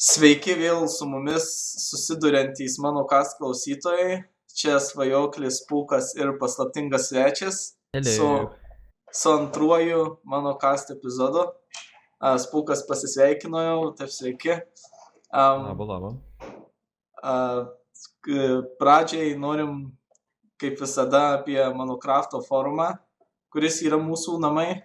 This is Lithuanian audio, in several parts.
Sveiki vėl su mumis susiduriantys mano kast klausytojai. Čia svajoklis, pūkas ir paslaptingas svečias Hello. su antruoju mano kast epizodu. Spūkas pasisveikino jau, taip sveiki. Laba. Pradžiai norim, kaip visada, apie mano krafto forumą, kuris yra mūsų namai.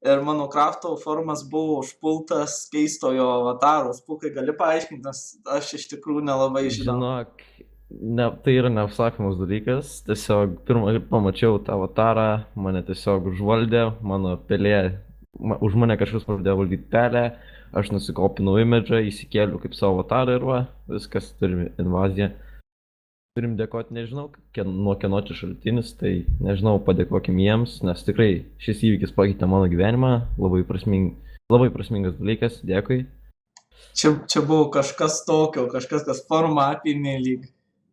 Ir mano krafto forumas buvo užpultas keistojo avataro. Spūkai, gali paaiškinti, nes aš iš tikrųjų nelabai žinau. Žinok, tai yra neapsakomas dalykas. Tiesiog pirmą kartą pamačiau tą avatarą, mane tiesiog užvaldė, mano pelė, už mane kažkas pradėjo valdyti pelę, aš nusikopinau imidžą, įsikėliau kaip savo avatarą ir va, viskas, turime invaziją. Turim dėkoti, nežinau, nuo kieno čia šaltinis, tai nežinau, padėkokim jiems, nes tikrai šis įvykis pakeitė mano gyvenimą, labai prasmingas dalykas, dėkui. Čia buvo kažkas tokio, kažkas, kas formą apėmė lyg,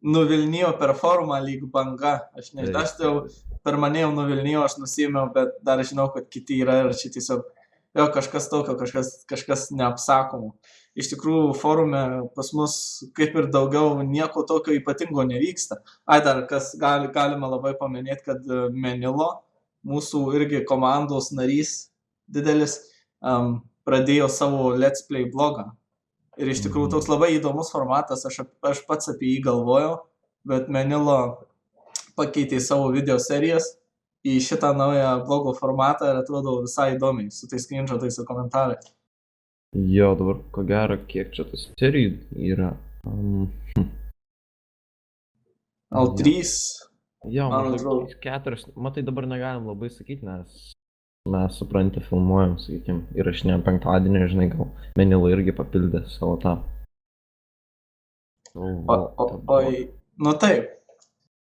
nuvilnijo per formą lyg banga. Aš nežinau, aš tai jau per mane jau nuvilnijo, aš nusėmiau, bet dar žinau, kad kiti yra ir čia tiesiog, jo, kažkas tokio, kažkas neapsakomo. Iš tikrųjų, forume pas mus kaip ir daugiau nieko tokio ypatingo nevyksta. Dar kas galima labai paminėti, kad Menilo, mūsų irgi komandos narys didelis, pradėjo savo Let's Play blogą. Ir iš tikrųjų toks labai įdomus formatas, aš pats apie jį galvojau, bet Menilo pakeitė savo video serijas į šitą naują blogo formatą ir atrodo visai įdomiai, su tais screenshotais ir komentarais. Jo, dabar ko gero, kiek čia tas serijų yra? L3. Jo, maždaug 4. Matai, dabar negalim labai sakyti, nes mes suprantę filmuojam, sakykim, įrašinėjom penktadienį, žinai, gal Menilo irgi papildė savo tą. Nu taip.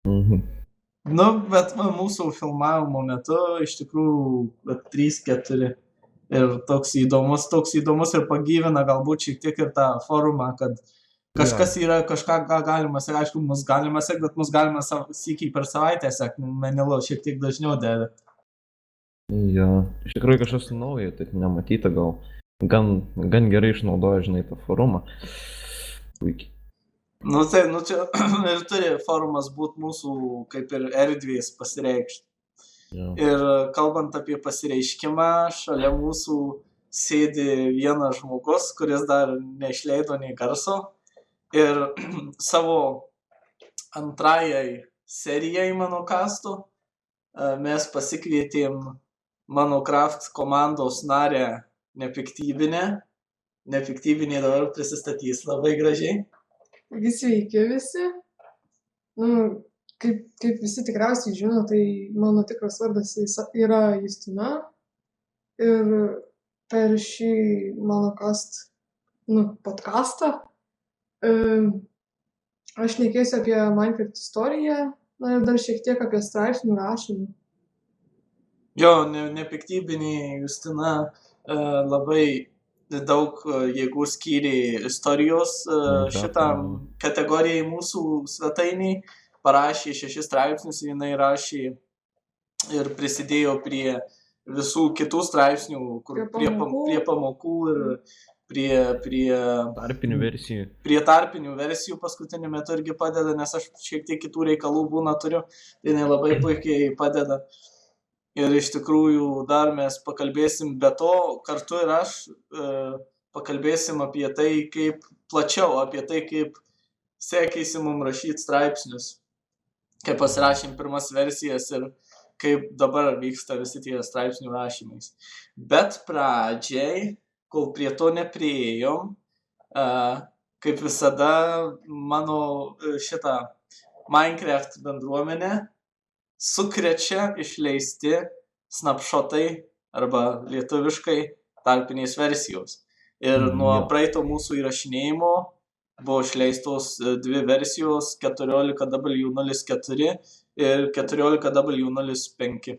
Nu, bet mūsų filmavimo metu iš tikrųjų 3-4 ir toks įdomus ir pagyvina galbūt šiek tiek ir tą forumą, kad kažkas yra, kažką galima sekti, aišku, mus galima sekti, bet mus galima sykiai per savaitę sekti, Menilo šiek tiek dažniau dėvi. Jo, iš tikrųjų kažkas naujo, tai nematyta, gal gan gerai išnaudoja, žinai, tą forumą. Puikiai. Nu tai, čia ir turi forumas būti mūsų kaip ir erdvės pasireikšti. Ir kalbant apie pasireiškimą, šalia mūsų sėdi vienas žmogus, kuris dar neišleido nei garso. Ir savo antrajai serijai mano kastų mes pasikvietėm mano craft komandos narę Nepiktybinę. Nepiktybinė dabar prisistatys labai gražiai. Sveiki visi. Kaip visi tikriausiai žino, tai mano tikras vardas yra Justina. Ir per šį mano podcastą aš šnekėsiu apie Minecraft istoriją, ir dar šiek tiek apie straipsnių rašymą. Jo, Nepiktybinė Justina labai daug jėgų skyrė istorijos šitam kategorijai mūsų svetainiai. Parašė 6 straipsnius, jinai rašė ir prisidėjo prie visų kitų straipsnių, kur prie pamokų ir prie tarpinių versijų. Prie tarpinių versijų paskutiniu metu irgi padeda, nes aš šiek tiek kitų reikalų būna turiu, tai jinai labai puikiai padeda. Ir iš tikrųjų dar mes pakalbėsim, be to kartu ir aš pakalbėsim apie tai, kaip plačiau, apie tai, kaip sekėsi mums rašyti straipsnius, kaip pasirašėm pirmas versijas ir kaip dabar vyksta visi tie straipsnių rašymais. Bet pradžiai, kol prie to nepriėjom, kaip visada mano šitą Minecraft bendruomenę sukrečia išleisti snapshotai arba lietuviškai tarpinės versijos. Ir nuo praeito mūsų įrašinėjimo buvo išleistos 2 versijos 14W04 ir 14W05.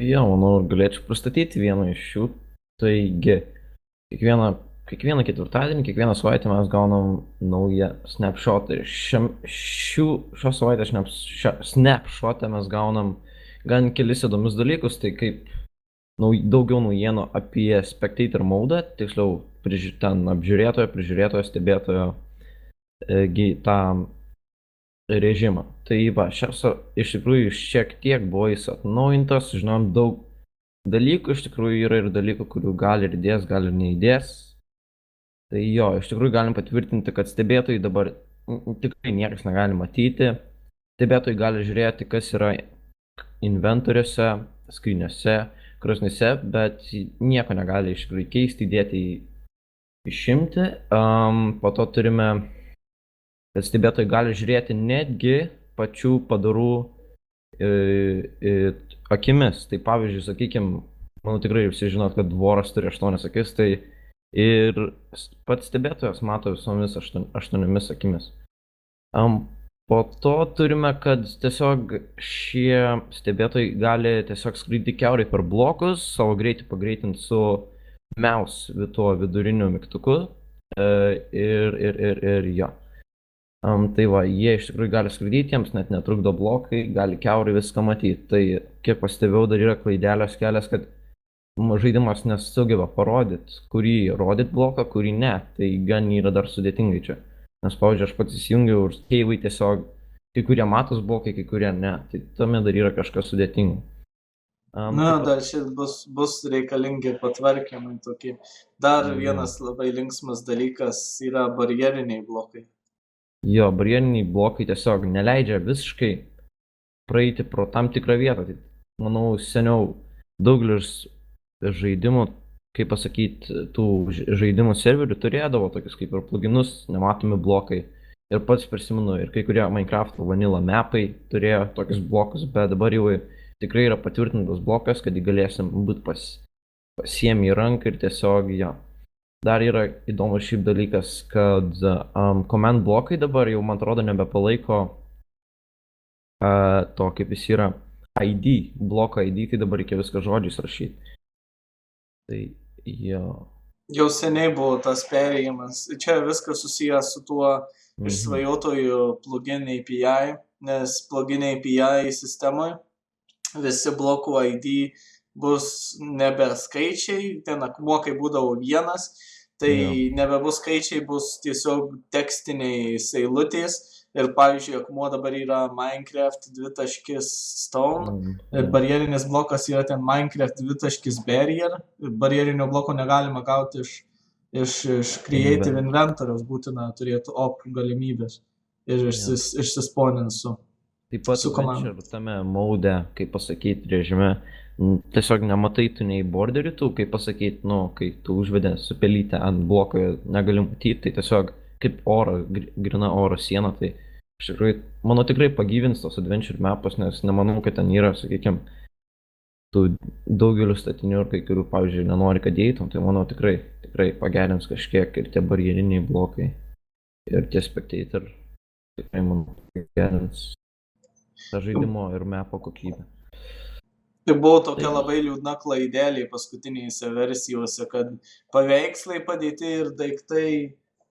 Jo, manau, galėčiau pristatyti vieną iš šių. Taigi, kiekvieną ketvirtadienį, kiekvieną savaitę mes gaunam naują snapshotą. Ir šios savaitės snapshotą mes gaunam gan kelis įdomius dalykus. Tai kaip daugiau naujienų apie spectator modą, tiksliau ten prižiūrėtojo, stebėtojo tą režimą. Tai va, iš tikrųjų šiek tiek buvo jis atnaujintas, žinom, daug dalykų iš tikrųjų yra ir dalykų, kurių gali ir įdės, gali ir neįdės. Tai jo, iš tikrųjų galim patvirtinti, kad stebėtojai dabar tikrai niekas negali matyti. Stebėtojai gali žiūrėti, kas yra inventoriuose, skryniuose, krosnyse, bet nieko negali iš tikrųjų keisti, įdėti, išimti. Po to turime, kad stebėtojai gali žiūrėti netgi pačių padarų akimis. Tai pavyzdžiui, sakykime, manau tikrai visi žinot, kad voras turi 8 akis, tai ir pats stebėtojas mato visomis 8 akimis. Po to turime, kad tiesiog šie stebėtojai gali tiesiog skraidyti kiaurai per blokus, savo greitį pagreitinti su mouse tuo viduriniu mygtuku ir jo. Tai va, jie iš tikrųjų gali skraidyti, jiems net netrukdo blokai, gali kiaurai viską matyti. Tai kiek pastebėjau, dar yra klaidelės kelias, kad žaidimas nesugeba parodyti, kurį rodyti bloką, kurį ne. Tai gan yra dar sudėtingai čia. Nes, pavyzdžiui, aš pats įsijungiau ir keivai tiesiog, kai kurie matos blokai, kai kurie ne. Tai tame dar yra kažkas sudėtingo. Dar šit bus reikalingi patvarkymai tokie. Dar vienas labai linksmas dalykas yra barjeriniai blokai. Jo, barjeriniai blokai tiesiog neleidžia visiškai praeiti pro tam tikrą vietą. Tai, manau, seniau daugelis žaidimų, kaip pasakyti, tų žaidimų serverių turėdavo tokius kaip ir pluginus, nematomi blokai. Ir pats prisimenu, ir kai kurie Minecraft vanilla mapai turėjo tokius blokus, bet dabar jau tikrai yra patvirtintas blokas, kad jį galėsim būti pasiemi į ranką ir tiesiog jo. Dar yra įdomus šiaip dalykas, kad command blokai dabar jau, man atrodo, nebepalaiko to, kaip jis yra ID, bloko ID, tai dabar reikia viską žodžiais rašyti. Tai jo. Jau seniai buvo tas perėjimas. Čia viskas susijęs su tuo išsvajotojų plugin API, nes plugin API sistemoje visi blokų ID bus nebe skaičiai, ten akmuo kai būdavo vienas, tai nebebus skaičiai, bus tiesiog tekstiniais eilutės. Ir pavyzdžiui, akmuo dabar yra Minecraft (stone), barjerinis blokas yra ten Minecraft (barrier). Barjerinio bloko negalima gauti iš Creative Inventoriaus, būtina turėti op galimybės ir išsisponint su komanda. Taip pat tame mode, kaip pasakyti, režime, tiesiog nematai tu nei borderių, tu, kaip pasakyti, kai tu užvedė su pelyte ant bloko, negali matyti, tai tiesiog kaip grina oro siena, tai iš tikrųjų, manau, tikrai pagyvins tos adventure mapos, nes nemanau, kad ten yra, sakykime, tų daugelių statinių ir kai kurių, pavyzdžiui, nenori, kad įeitum, tai manau, tikrai pagerins kažkiek ir tie barjeriniai blokai ir tie spectator, tikrai, manau, pagerins tą žaidimo ir mapo kokybę. Tai buvo tokia labai liūdna klaidelė paskutinėse versijose, kad paveikslai padėti ir daiktai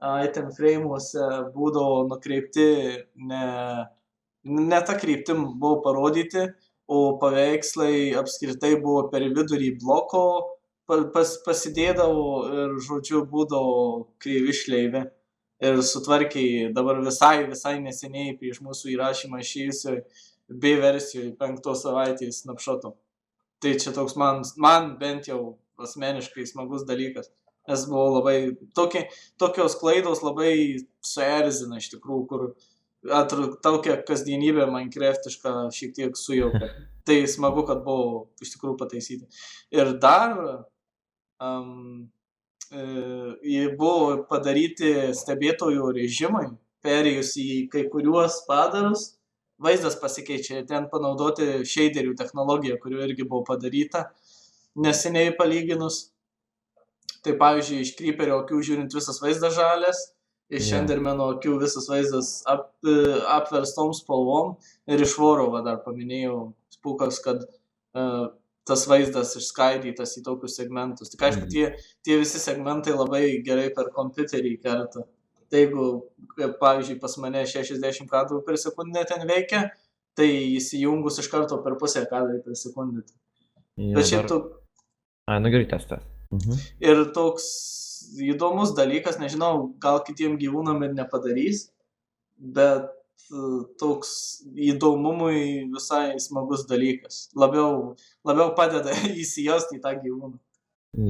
item frame'uose būdavo nukreipti ne ta kryptim buvo parodyti, o paveikslai apskritai buvo per vidurį bloko pasidėdavo ir, žodžiu, būdavo kreivi šleivi. Ir sutvarkiai dabar visai neseniai prieš mūsų įrašymą išėjusioj B versijoje 5 savaitės snapshotų. Tai čia toks man bent jau asmeniškai smagus dalykas. Nes buvo labai, tokios klaidos labai suerzina iš tikrųjų, kur tokia kasdienybė Minecraftiška šiek tiek sujaukia. Tai smagu, kad buvo iš tikrųjų pataisyti. Ir dar buvo padaryti stebėtojų režimai, perėjus į kai kuriuos padarus, vaizdas pasikeičia, ten panaudoti shaderių technologiją, kuriuo irgi buvo padaryta neseniai palyginus. Tai pavyzdžiui, iš Creeperio akių žiūrint visas vaizdas žalias, iš Endermano akių visas vaizdas apverstom spalvom ir iš Vorovo dar paminėjau spūkas, kad tas vaizdas išskaidytas į tokius segmentus. Tik aišku, tie visi segmentai labai gerai per kompiuterį kerta. Tai jeigu, pavyzdžiui, pas mane 60 kadrų per sekundę ten veikia, tai įsijungus iš karto per pusę kadrų per sekundę. Bet šiaip Ai, nu gerai, tęsti. Ir toks įdomus dalykas, nežinau, gal kitiem gyvūnam ir nepadarys, bet toks įdomumui visai smagus dalykas. Labiau padeda įsijausti į tą gyvūną.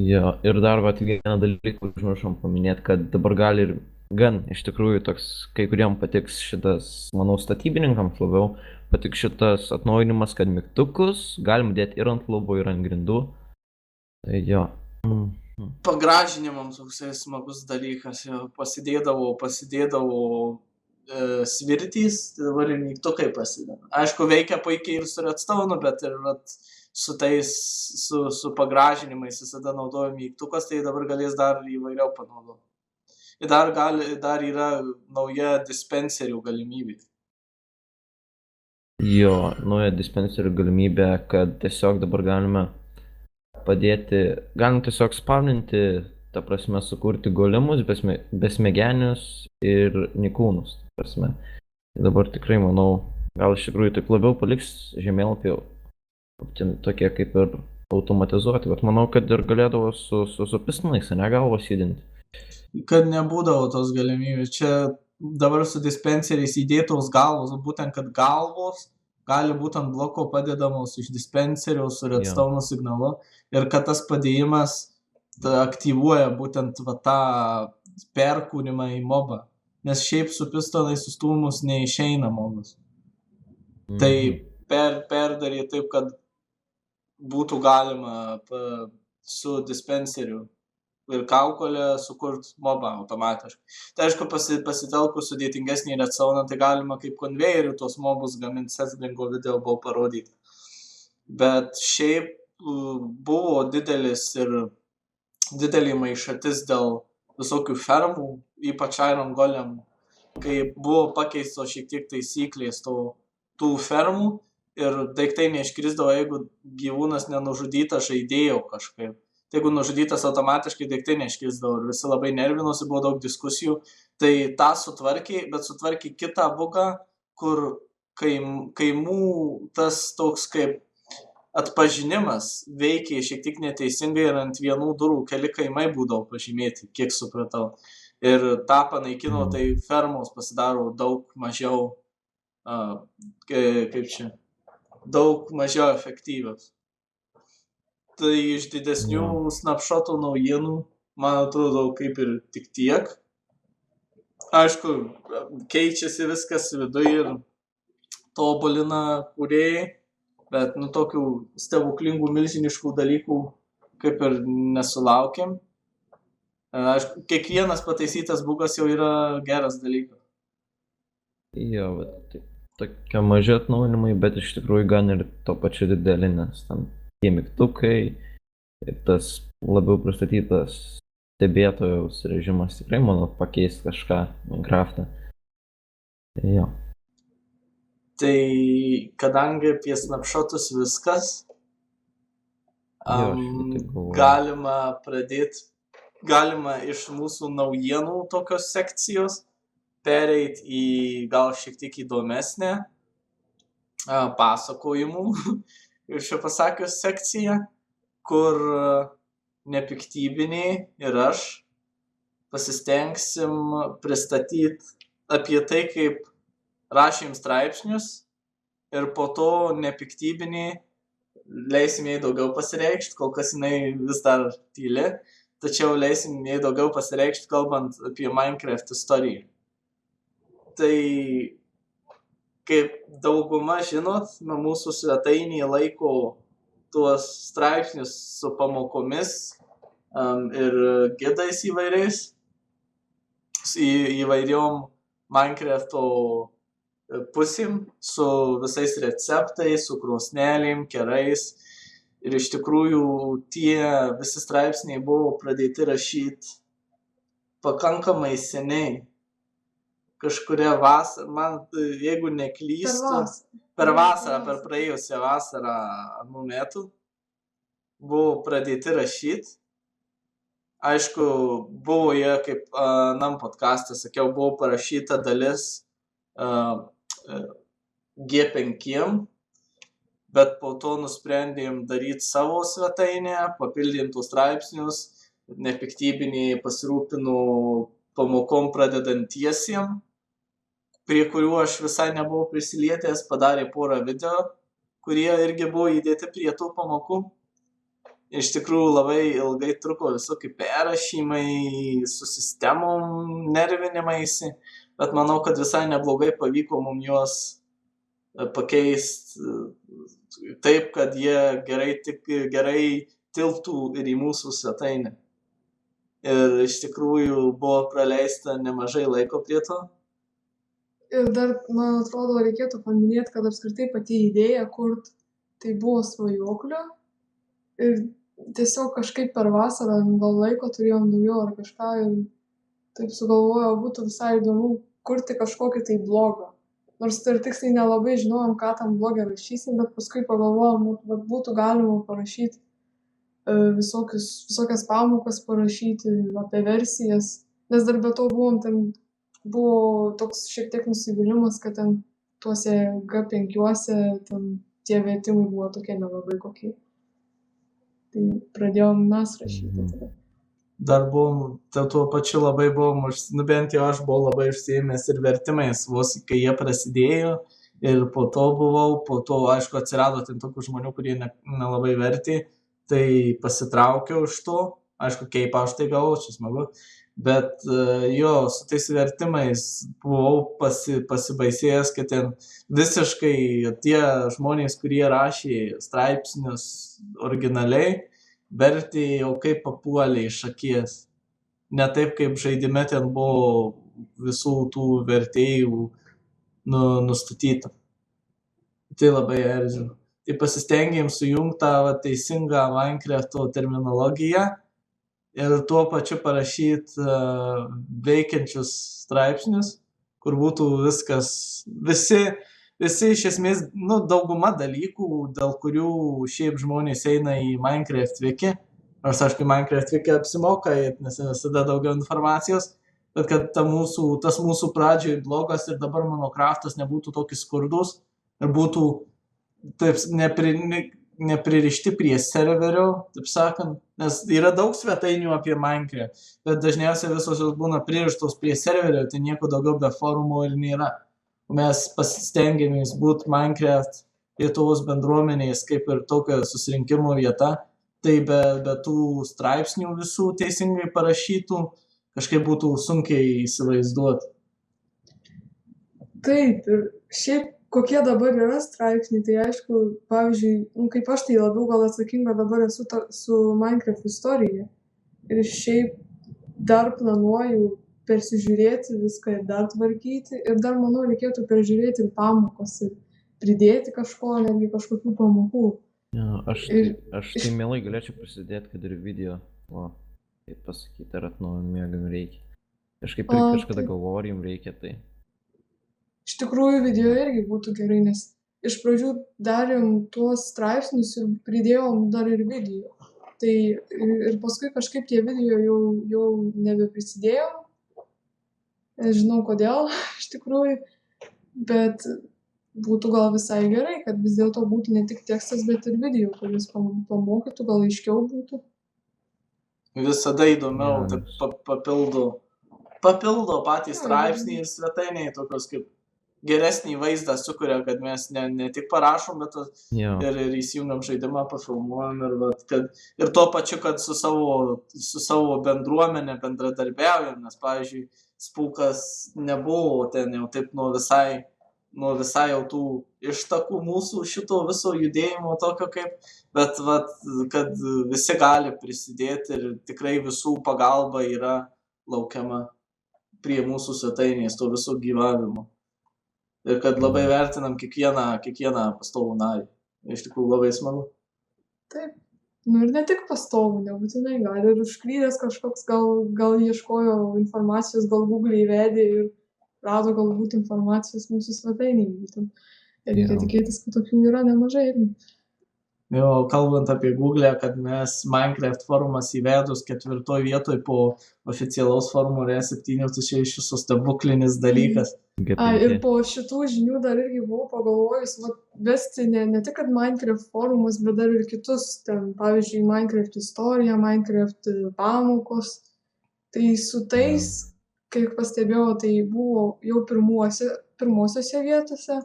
Jo, ir dar vat vieną dalyką užmiršom paminėti, kad dabar gali ir gan iš tikrųjų toks, kai kuriem patiks šitas, manau, statybininkams labiau, patiks šitas atnaujinimas, kad mygtukus galima dėti ir ant lubų, ir ant grindų. Tai jo. Pagražinimams toksai smagus dalykas, jo, pasidėdavau svirtys, tai dabar ir mygtukai pasideda. Aišku, veikia puikiai ir su redstone'u, bet ir su tais, su pagražinimais visada naudoju mygtukas, tai dabar galės dar įvairiau panaudoti. Ir dar yra nauja dispenserių galimybė. Jo, nauja dispenserių galimybė, kad tiesiog dabar galime tiesiog spawninti, ta prasme, sukurti golemus, besmegenius ir nikūnus, ta prasme. Dabar tikrai, manau, gal iš tikrųjų taip labiau paliks žemėlapį tokie kaip ir automatizuoti, bet manau, kad ir galėdavo su pistonais, ne, galvos judinti. Kad nebūdavo tos galimybės. Čia dabar su dispenseriais įdėtos galvos, būtent kad galvos gali būti ant bloko padedamos iš dispenserių su redstone signalu ir kad tas padėjimas aktyvuoja būtent tą perkūrimą į mobą. Nes šiaip su pistonais sustūmus neišeina mobas. Tai perdaryti taip, kad būtų galima su dispenseriu ir kaukolę sukurt mobą automatiškai. Tai aišku, pasitelkus sudėtingesnį redstone'ą, tai galima kaip konvejerių tos mobus gaminti, Sesglingo video buvo parodyti. Bet šiaip buvo didelį maišatis dėl visokių fermų, ypač Iron Golem, kai buvo pakeistos šiek tiek taisyklės tų fermų ir daiktai neiškrisdavo, jeigu gyvūnas nenužudytas žaidėjo kažkaip. Tai jeigu nužudytas automatiškai daiktai neiškrisdavo ir visi labai nervinosi, buvo daug diskusijų. Tai tą sutvarkė, bet sutvarkė kitą bugą, kur kaimų tas toks kaip atpažinimas veikė šiek tiek neteisingai ir ant vienų durų keli kaimai būdavo pažymėti, kiek supratau. Ir tą panaikino, tai fermos pasidaro daug mažiau, daug mažiau efektyvios. Tai iš didesnių snapshotų naujienų, man atrodo, kaip ir tik tiek. Aišku, keičiasi viskas viduje ir tobulina kūrėjai, bet tokių stebuklingų milžiniškų dalykų kaip ir nesulaukėm. Aišku, kiekvienas pataisytas bugas jau yra geras dalykas. Jo, bet tokie maži atnaujinimai, bet iš tikrųjų gan ir to pačiu didelį, nes tam tie mygtukai ir tas labiau pristatytas stebėtojaus režimas tikrai, manau, pakeis kažką Minecraft'e. Jo. Tai kadangi apie snapshotus viskas, galima iš mūsų naujienų tokios sekcijos pereit į gal šiek tiek įdomesnę pasakojimų iš čia pasakius sekciją, kur nepiktybiniai ir aš pasistengsim pristatyti apie tai, kaip rašėm straipsnius ir po to nepiktybiniai leisim jai daugiau pasireikšti, kol kas jinai vis dar tyli, tačiau leisim jai daugiau pasireikšti kalbant apie Minecraft istoriją. Tai kaip dauguma žinot, mūsų svetainėje laiko tuos straipsnius su pamokomis ir gidais įvairiais, įvairiom Minecraft'o pusėm, su visais receptais, su krosnelėm, kerais. Ir iš tikrųjų tie visi straipsniai buvo pradėti rašyti pakankamai seniai. Kažkuria vasarą, man, jeigu neklystu, per praėjusią vasarą anų metų buvo pradėti rašyti. Aišku, buvo jie, kaip nam podcast'e sakiau, buvo parašyta dalis G5, bet po to nusprendėm daryti savo svetainę, papildėm tus straipsnius, nepiktybiniai pasirūpinu pamokom pradedantiesiem, prie kurių aš visai nebuvau prisilietęs, padarė porą video, kurie irgi buvo įdėti prie tų pamokų. Iš tikrųjų labai ilgai truko visokie perrašymai su sistemom, nervinimaisi, bet manau, kad visai neblogai pavyko mums juos pakeisti taip, kad jie gerai tilptų ir į mūsų svetainę. Ir iš tikrųjų buvo praleista nemažai laiko prie to. Ir dar, man atrodo, reikėtų paminėti, kad apskritai pati idėja kurt tai buvo svajoklio. Ir tiesiog kažkaip per vasarą gal laiko turėjom daugiau ar kažką ir taip sugalvojau, būtų visai įdomu kurti kažkokį tai blogą. Nors tai ir tiksliai nelabai žinojom, ką tam blogą rašysim, bet paskui pagalvojom, kad būtų galima parašyti visokias pamokas parašyti apie versijas. Nes dar be to buvo toks šiek tiek nusivylimas, kad ten tuose G5-uose tie vertimai buvo tokie nelabai kokie. Tai pradėjom mes rašyti tada. Dar buvom, tuo pačiu labai buvom, bent jau aš buvau labai užsiėmęs ir vertimais, vos kai jie prasidėjo ir po to aišku atsirado ten tokių žmonių, kurie nelabai vertė, tai pasitraukiau iš to, aišku, kaip aš tai gavau, čia smagu, bet jo, su tais vertimais buvau pasibaisėjęs, kad ten visiškai tie žmonės, kurie rašė straipsnius originaliai, vertė jau kaip papuolė iš akies. Ne taip, kaip žaidime ten buvo visų tų vertėjų nustatyta. Tai labai erzino. Tai pasistengėm sujungti tą teisingą Minecrafto terminologiją ir tuo pačiu parašyti veikiančius straipsnius, kur būtų viskas, visi iš esmės, dauguma dalykų, dėl kurių šiaip žmonės eina į Minecraft wiki, nors aišku, Minecraft wiki apsimoka, nes visada daugiau informacijos, bet kad tas mūsų pradžioj blogas ir dabar mano craftas nebūtų tokis skurdus ir būtų taip nepririšti prie serverio, taip sakant, nes yra daug svetainių apie Minecraft, bet dažniausiai visos jos būna pririštos prie serverio, tai nieko daugiau be forumo ir nėra. Mes pasistengėmės būti Minecraft Lietuvos bendruomenės kaip ir tokia susirinkimo vieta, tai be tų straipsnių visų teisingai parašytų kažkaip būtų sunkiai įsivaizduoti. Taip, ir šiaip kokie dabar yra straipsniai, tai aišku, pavyzdžiui, kaip aš tai labiau gal atsakinga dabar esu su Minecraft istorija. Ir šiaip dar planuoju persižiūrėti viską ir dar tvarkyti. Ir dar, manau, reikėtų peržiūrėti ir pamokas ir pridėti kažko, netgi kažkokių pamokų. Ja, aš tai mielai galėčiau prisidėti, kad ir video, kaip pasakyti, ar atnaujinimėm reikia. Kažkaip ir kažkada galvoju, ar jums reikia tai. Iš tikrųjų, video irgi būtų gerai, nes iš pradžių darėm tuos straipsnius ir pridėjom dar ir video. Tai ir paskui kažkaip tie video jau nebeprisidėjom. Nežinau kodėl, iš tikrųjų, bet būtų gal visai gerai, kad vis dėlto būtų ne tik tekstas, bet ir video, kuris pamokytų, gal aiškiau būtų. Visada įdomiau, taip papildo patį straipsnį ir svetainiai tokios kaip geresnį vaizdą sukuria, kad mes ne tik parašom, bet ir įsijungiam žaidimą, pafilmuojam ir tuo pačiu, kad su savo bendruomenė bendradarbiaujam, nes, pavyzdžiui, Spūkas nebuvo ten jau taip nuo visai jau tų ištakų mūsų šito viso judėjimo tokio kaip, bet kad visi gali prisidėti ir tikrai visų pagalba yra laukiama prie mūsų svetainės, to viso gyvavimo. Ir kad labai vertinam kiekvieną pastovų narį. Iš tikrųjų labai smagu. Taip. Ir ne tik pastovų, nebūtinai gali ir užklydęs kažkoks, gal ieškojo informacijos, gal Google įvedė ir rado galbūt informacijos mūsų svetainėje. Ir reikia tikėtis, kad tokių yra nemažai. Jo, kalbant apie Google, kad mes Minecraft forumas įvedus 4 vietoj po oficialaus forumo R7, tai čia iš viso stebuklinis dalykas. Ir po šitų žinių dar irgi buvau pagalvojus, vesti ne tik, kad Minecraft forumus, bet dar ir kitus, ten, pavyzdžiui, Minecraft istorija, Minecraft pamokos. Tai su tais, kaip pastebėjau, tai buvo jau pirmosiose vietose,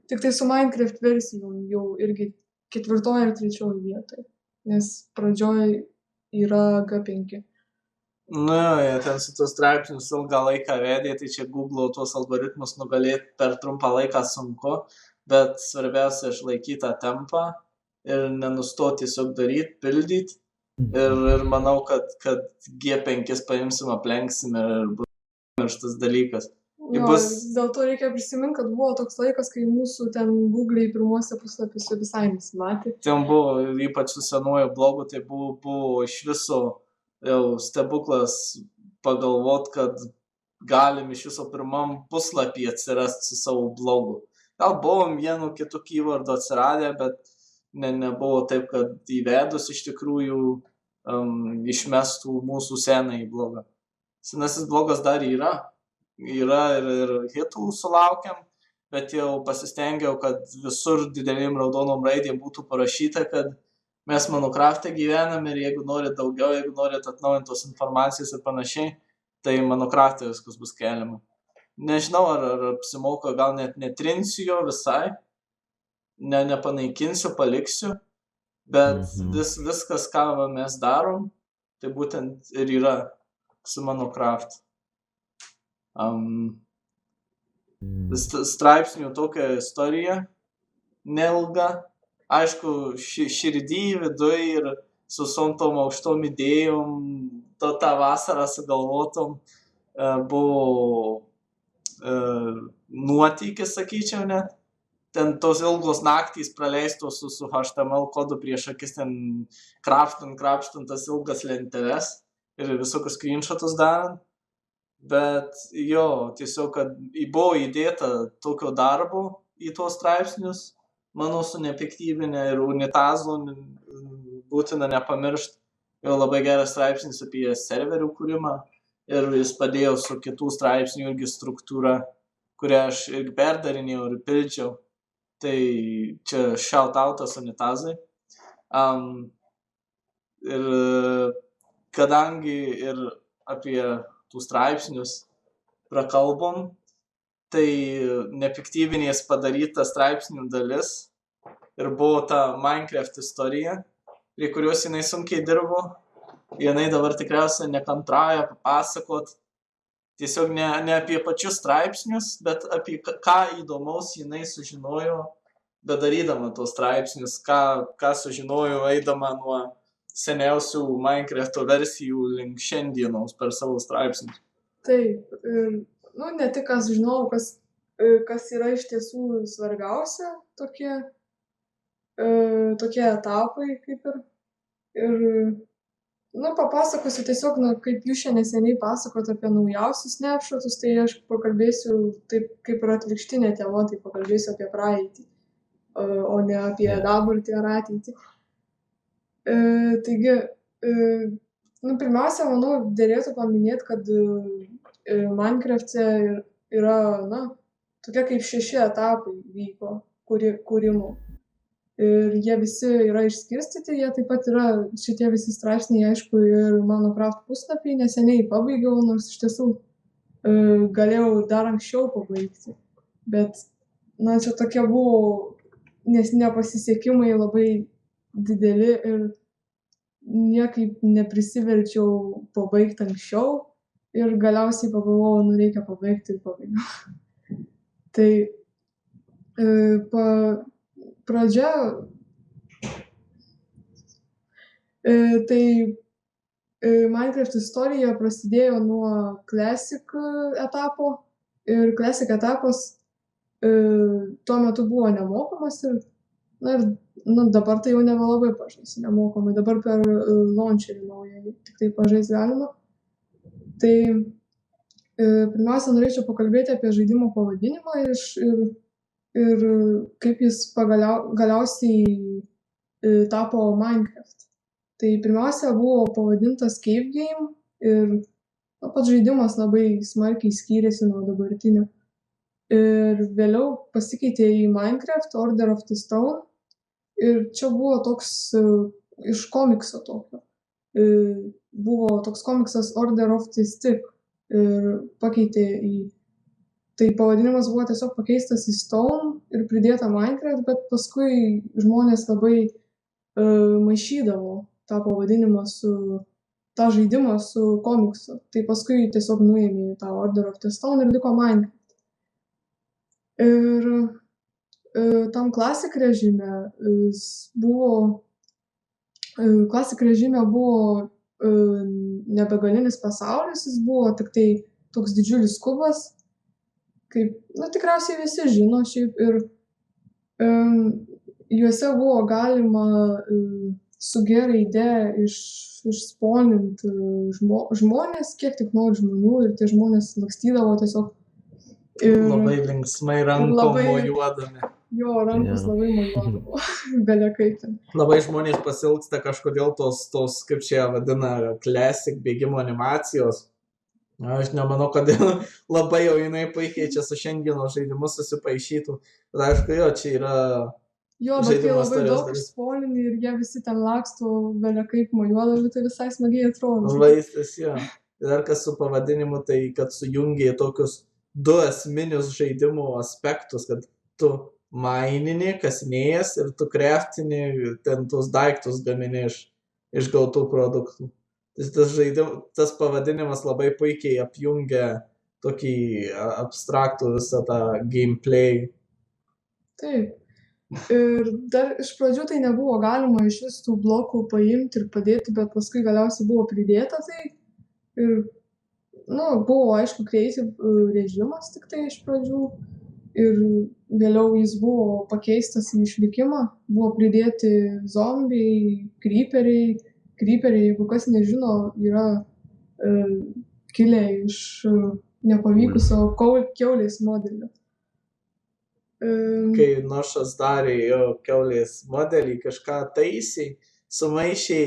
tik tai su Minecraft versijom jau irgi 4 ir 3 vietoje, nes pradžioj yra G5. Nu, jie ten su tos straipsnius ilgą laiką vedė, tai čia Google tuos algoritmus nugalėti per trumpą laiką sunku, bet svarbiausia išlaikyti tą tempą ir nenustoti tiesiog daryti, pildyti. Ir manau, kad G5 paimsim, aplenksim ir bus mirštas dalykas. Dėl to reikia prisiminti, kad buvo toks laikas, kai mūsų ten Google'ai pirmuose puslapiuose visai nesimatė. Ten buvo, ypač su senuoju blogu, tai buvo iš viso jau stebuklas pagalvot, kad galim iš viso pirmam puslapį atsirasti su savo blogu. Gal buvom vienu kitų keywordų atsiradę, bet nebuvo taip, kad įvedus iš tikrųjų išmestų mūsų senąjį blogą. Senasis blogas dar yra ir hitų sulaukiam, bet jau pasistengiau, kad visur didelėm raudonom raidėm būtų parašyta, kad mes Minecraft'e gyvenam ir jeigu norit daugiau, jeigu norit atnaujintos informacijos ir panašiai, tai Minecraft'e viskas bus keliama. Nežinau, ar apsimoka, gal net netrinsiu jo visai, nepanaikinsiu, paliksiu, bet viskas, ką mes darom, tai būtent ir yra su Minecraft. Straipsnių tokia istorija, neilga, aišku, širdį viduj ir su tom aukštom idėjom, tą vasarą sugalvotom, buvo nuotykis, sakyčiau net. Ten tos ilgos naktys praleistos su HTML kodu prieš akis, ten krapštant tas ilgas lenteles ir visokius screenshotus darant. Bet jo, tiesiog, kad buvo įdėta tokio darbo į tuos straipsnius, manau, su nepiktybinė ir unitazų būtina nepamiršti. Jau labai geras straipsnis apie serverių kūrimą ir jis padėjo su kitų straipsnių irgi struktūra, kurią aš irgi perdarinėjau ir pildžiau. Tai čia shoutoutas unitazai. Ir kadangi ir apie tų straipsnius prakalbom, tai nepiktybinės padaryta straipsnių dalis ir buvo ta Minecraft istorija, prie kurios jinai sunkiai dirbo. Jinai dabar tikriausiai nekantrauja papasakot tiesiog ne apie pačius straipsnius, bet apie ką įdomaus jinai sužinojo, bedarydama tos straipsnius, ką sužinojo eidama nuo seniausių Minecraft'o versijų link šiandienos per savo straipsnius. Taip, ne tik kas žinau, kas yra iš tiesų svarbiausia, tokie etapai kaip ir papasakosiu tiesiog, kaip jūs šiandien neseniai pasakot apie naujausius snapshotus, tai aš pakalbėsiu taip kaip ir atvirkštinė tema, tai pakalbėsiu apie praeitį, o ne apie dabartį ar ateitį. Taigi, pirmiausia, manau, dėlėtų paminėti, kad Minecraft'e yra, tokie kaip 6 etapai vyko kūrimo. Ir jie visi yra išskirstyti, jie taip pat yra šitie visi straipsniai, aišku, ir Minecraft puslapiai neseniai pabaigiau, nors iš tiesų galėjau dar anksčiau pabaigti. Bet, čia tokie buvo nepasisekimai labai dideli ir niekaip neprisiverčiau pabaigti anksčiau ir galiausiai pagalvojau, reikia pabaigti ir pabaigiau. Tai pradžia, tai Minecraft istorija prasidėjo nuo Classic etapo ir Classic etapas tuo metu buvo nemokamas ir dabar tai jau nebelabai pažaisi nemokamai, dabar per launcherį naują tik tai pažaisi galima. Tai pirmiausia, norėčiau pakalbėti apie žaidimo pavadinimą ir kaip jis galiausiai tapo Minecraft. Tai pirmiausia buvo pavadintas Cave Game ir pats žaidimas labai smarkiai skyrėsi nuo dabartinio. Ir vėliau pasikeitė į Minecraft Order of the Stone. Ir čia buvo toks iš komikso tokio. Buvo toks komiksas Order of the Stick. Ir pakeitė į... Tai pavadinimas buvo tiesiog pakeistas į Stone ir pridėta Minecraft, bet paskui žmonės labai maišydavo tą pavadinimą tą žaidimą su komiksu. Tai paskui tiesiog nuėmė tą Order of the Stone ir liko Minecraft. Ir tam Classic režime buvo nebegalinis pasaulis, jis buvo tik tai toks didžiulis kubas, kaip, tikriausiai visi žino šiaip, ir juose buvo galima su gera idėja išsponinti žmonės, kiek tik nori žmonių, ir tie žmonės lakstydavo tiesiog. Labai linksmai rankom mojuodami. Jo, rankos labai mojuodavo, belia kaip ten. Labai žmonės pasilgsta kažkodėl tos, kaip čia vadina, classic bėgimo animacijos. Aš nemanau, kad labai jau jinai puikiai čia su šiandieno žaidimu susipaišytų. Bet aišku, jo, čia yra... Jo, bet jie labai daug išspolini ir jie visi ten laksto, belia kaip mojuodami, tai visai smagiai atrodo. Vaistas, jo. Ir dar kas su pavadinimu, tai kad sujungia tokius 2 esminius žaidimų aspektus, kad tu mainini, kasinėjas ir tu craftini ten tuos daiktus gamini iš gautų produktų. Tas pavadinimas labai puikiai apjungia tokį abstraktų visą tą gameplay. Taip. Ir dar iš pradžių tai nebuvo galima iš vis tų blokų paimti ir padėti, bet paskui galiausiai buvo pridėta tai. Ir, buvo aišku creative režimas tik tai iš pradžių. Ir vėliau jis buvo pakeistas į išlikimą, buvo pridėti zombiai, creeperiai. Creeperiai, jeigu kas nežino, yra kilę iš nepavykusio kiaulės modelio. Kai Nošas darė jo kiaulės modelį, kažką taisė, sumaišė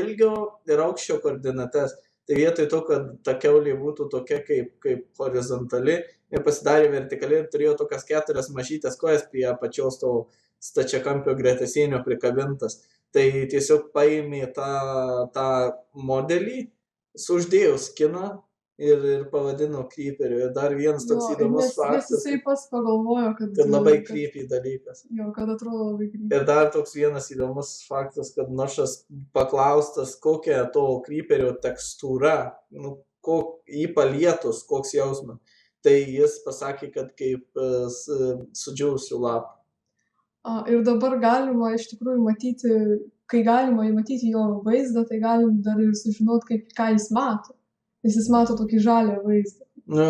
ilgio ir aukščio koordinates. Tai vietoj to, kad ta kiaulė būtų tokia kaip horizontali, jie pasidarė vertikaliai ir turėjo tokias 4 mažytės kojas prie apačios to stačiakampio gretasienio prikabintas. Tai tiesiog paėmė tą modelį, uždėjo skiną ir pavadino creeperiu. Ir dar vienas toks įdomus faktas. Nes jisai pats pagalvojo, kad labai creepy dalykas. Jo, kad atrodo labai creepy. Ir dar toks vienas įdomus faktas, kad Nošas paklaustas, kokia to creeperio tekstūra, jį palietus, koks jausmas. Tai jis pasakė, kad kaip sudžiūvusių lapų. Ir dabar galima iš tikrųjų matyti, kai galima matyti jo vaizdą, tai galim dar ir sužinoti, ką jis mato. Nes jis mato tokį žalią vaizdą.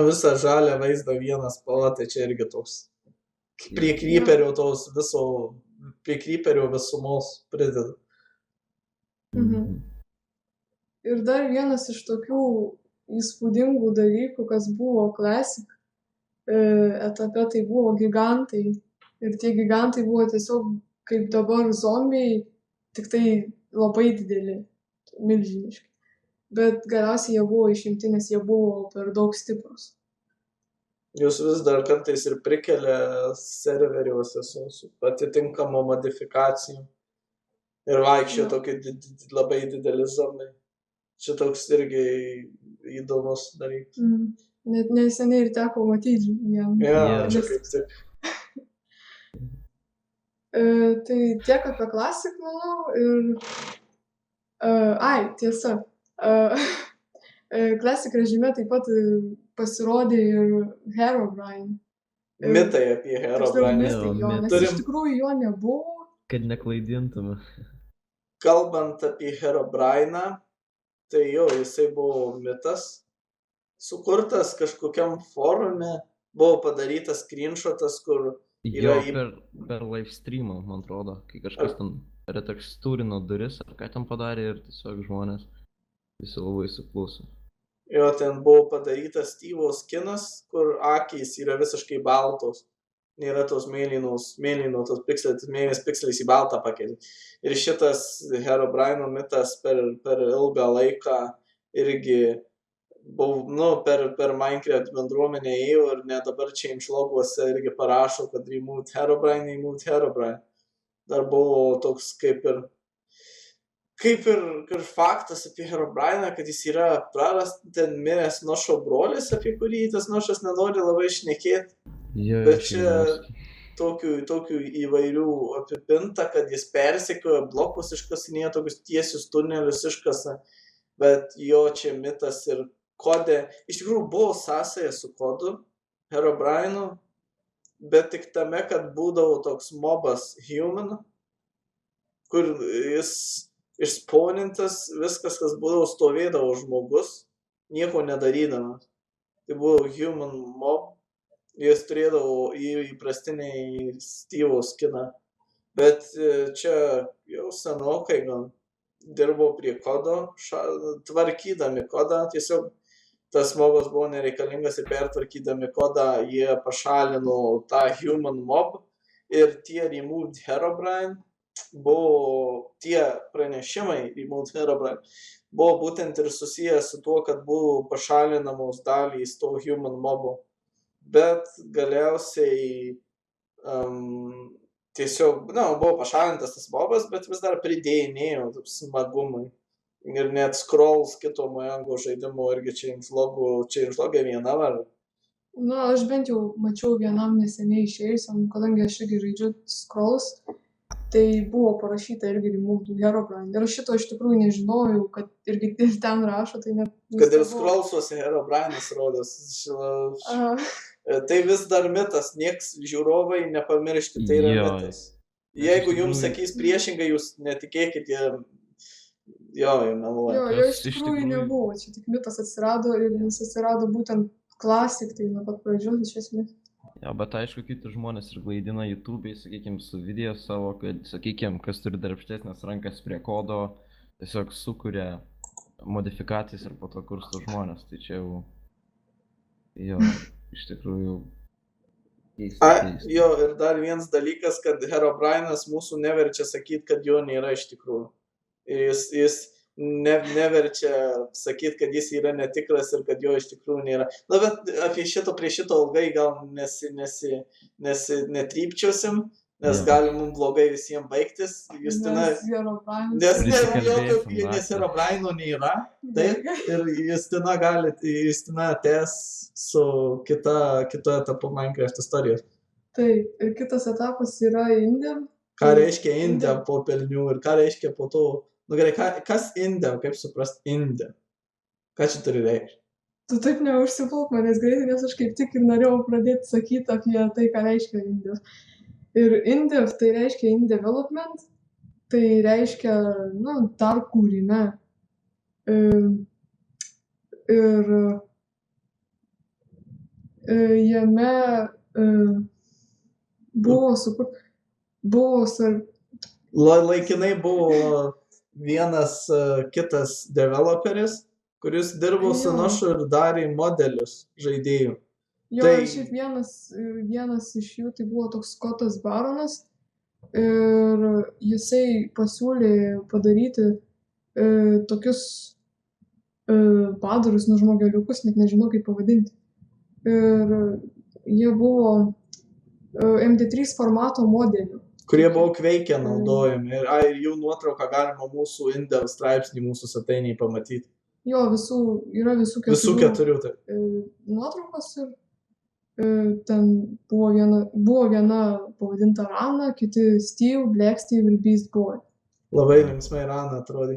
Visą žalią vaizdą vieną spalvą, tai čia irgi toks prie creeperio visumos prideda. Ir dar vienas iš tokių įspūdingų dalykų, kas buvo Classic etape, tai buvo gigantai. Ir tie gigantai buvo tiesiog kaip dabar zombiai, tik tai labai dideli, milžiniški. Bet galiausiai jie buvo išimti, nes jie buvo per daug stiprus. Jūs vis dar kartais ir prikelia serveriuose su atitinkamo modifikacijų. Ir vaikščia tokie labai dideli zombiai. Čia toks irgi įdomus dalykas. Net neseniai ir teko matyti jam. Čia kaip tik. Tai tiek apie Classic, manau, ir... tiesa. Classic režime taip pat pasirodė ir Herobrine. Mitai apie Herobrine. Nes iš tikrųjų jo nebuvo. Kad neklaidintume. Kalbant apie Herobrine, tai jo, jisai buvo mitas. Sukurtas kažkokiam forume, buvo padarytas screenshotas, kur... Jo, per live streamą, man atrodo, kai kažkas ten retekstūrino duris, ar ką ten padarė ir tiesiog žmonės visi labai suklauso. Jo, ten buvo padarytas Steve'o skinas, kur akys yra visiškai baltos. nėra tos mėlyno tos mėlynas pikselis į baltą pakeitė. Ir šitas Herobrine mitas per ilgą laiką irgi buvo, per Minecraft bendruomenę ėjo ir net dabar changeloguose irgi parašo, kad removed Herobrine. Dar buvo toks kaip ir faktas apie Herobrine'ą, kad jis yra ten miręs Nošo brolis, apie kurį tas Nošas nenori labai šnekėti. Bet čia tokių įvairių apipinta, kad jis persekioja blokus iškasinėja, tokius tiesius tunelius iškasa, bet jo čia mitas ir kode. Iš tikrųjų buvo sąsaja su kodu Herobrine'u, bet tik tame, kad būdavo toks mobas human, kur jis išspawnintas, viskas, kas būdavo, stovėdavo žmogus, nieko nedarydamas. Tai buvo human mob, jis turėdavo įprastinį Steve'o skiną. Bet čia jau senokai gal dirbo prie kodo, tvarkydami kodą, tiesiog tas mobas buvo nereikalingas ir pertvarkydami kodą jie pašalino tą human mob ir tie removed Herobrine buvo tie pranešimai removed Herobrine buvo būtent ir susijęs su tuo, kad buvo pašalinamos dalys to human mobo. Bet galiausiai tiesiog, buvo pašalintas tas mobas, bet vis dar pridėjinėjo smagumui. Ir net Scrolls kito Mojango žaidimo irgi changelogė viena var. Aš bent jau mačiau vienam neseniai išėjusiam, kadangi aš irgi žaidžiu Scrolls, tai buvo parašyta irgi removed Herobrine. Ir aš šito iš tikrųjų nežinojau, kad irgi ten rašo, tai net... Kad ir Scrollsuose Herobrine'as rodos. Tai vis dar mitas, nieks žiūrovai nepamiršti, tai yra mitas. Jeigu jums sakys priešingai, jūs netikėkit, jie meluoja. Jo, iš tikrųjų nebuvo, čia tik mitas atsirado ir jis atsirado būtent Classic, tai nuo pat pradžios iš esmės. Jo, bet aišku, kiti žmonės ir klaidina YouTube'ai, sakykime, su video savo, kad, sakykime, kas turi darbštesnės rankas prie kodo, tiesiog sukuria modifikacijas ir po to kursto žmonės, tai čia jau, iš tikrųjų, keista. Jo, ir dar vienas dalykas, kad Herobrine'as mūsų neverčia sakyti, kad jo nėra iš tikrųjų. Jis neverčia sakyti, kad jis yra netikras ir kad jo iš tikrųjų nėra. Bet prie šito ilgai gal netrypčiosim, nes gali mums blogai visiems baigtis. Justina, nes Herobrine'o nėra. Taip, ir Justina tęs su kitu etapu Minecraft istorijos. Taip, ir kitas etapas yra Indėm. Ką reiškia Indėm po pelnių ir ką reiškia po to? Gerai, kas Indėm, kaip suprast Indėm? Ką čia turi reikšti? Tu taip neužsipulk manęs greitai, nes aš kaip tik ir norėjau pradėti sakyti apie tai, ką reiškia Indėm. Ir Indėm tai reiškia in development, tai reiškia, dar kūrime. Ir jame buvo laikinai buvo vienas kitas developeris, kuris dirbo su Nošu ir darė modelius žaidėjų. Jo, šiaip vienas iš jų tai buvo toks Scottas Baronas ir jisai pasiūlė padaryti tokius padarus, žmogeliukus, net nežinau kaip pavadinti. Ir jie buvo MD3 formato modelių. Kurie buvo Quake'e naudojami. Ir jų nuotrauką galima mūsų Indėm straipsnį mūsų svetainėje pamatyti. Jo, yra visų keturių nuotraukos ir ten buvo viena pavadinta Rana, kiti Steve, Black Steve ir Beast Boy. Labai linksmai Rana atrodė.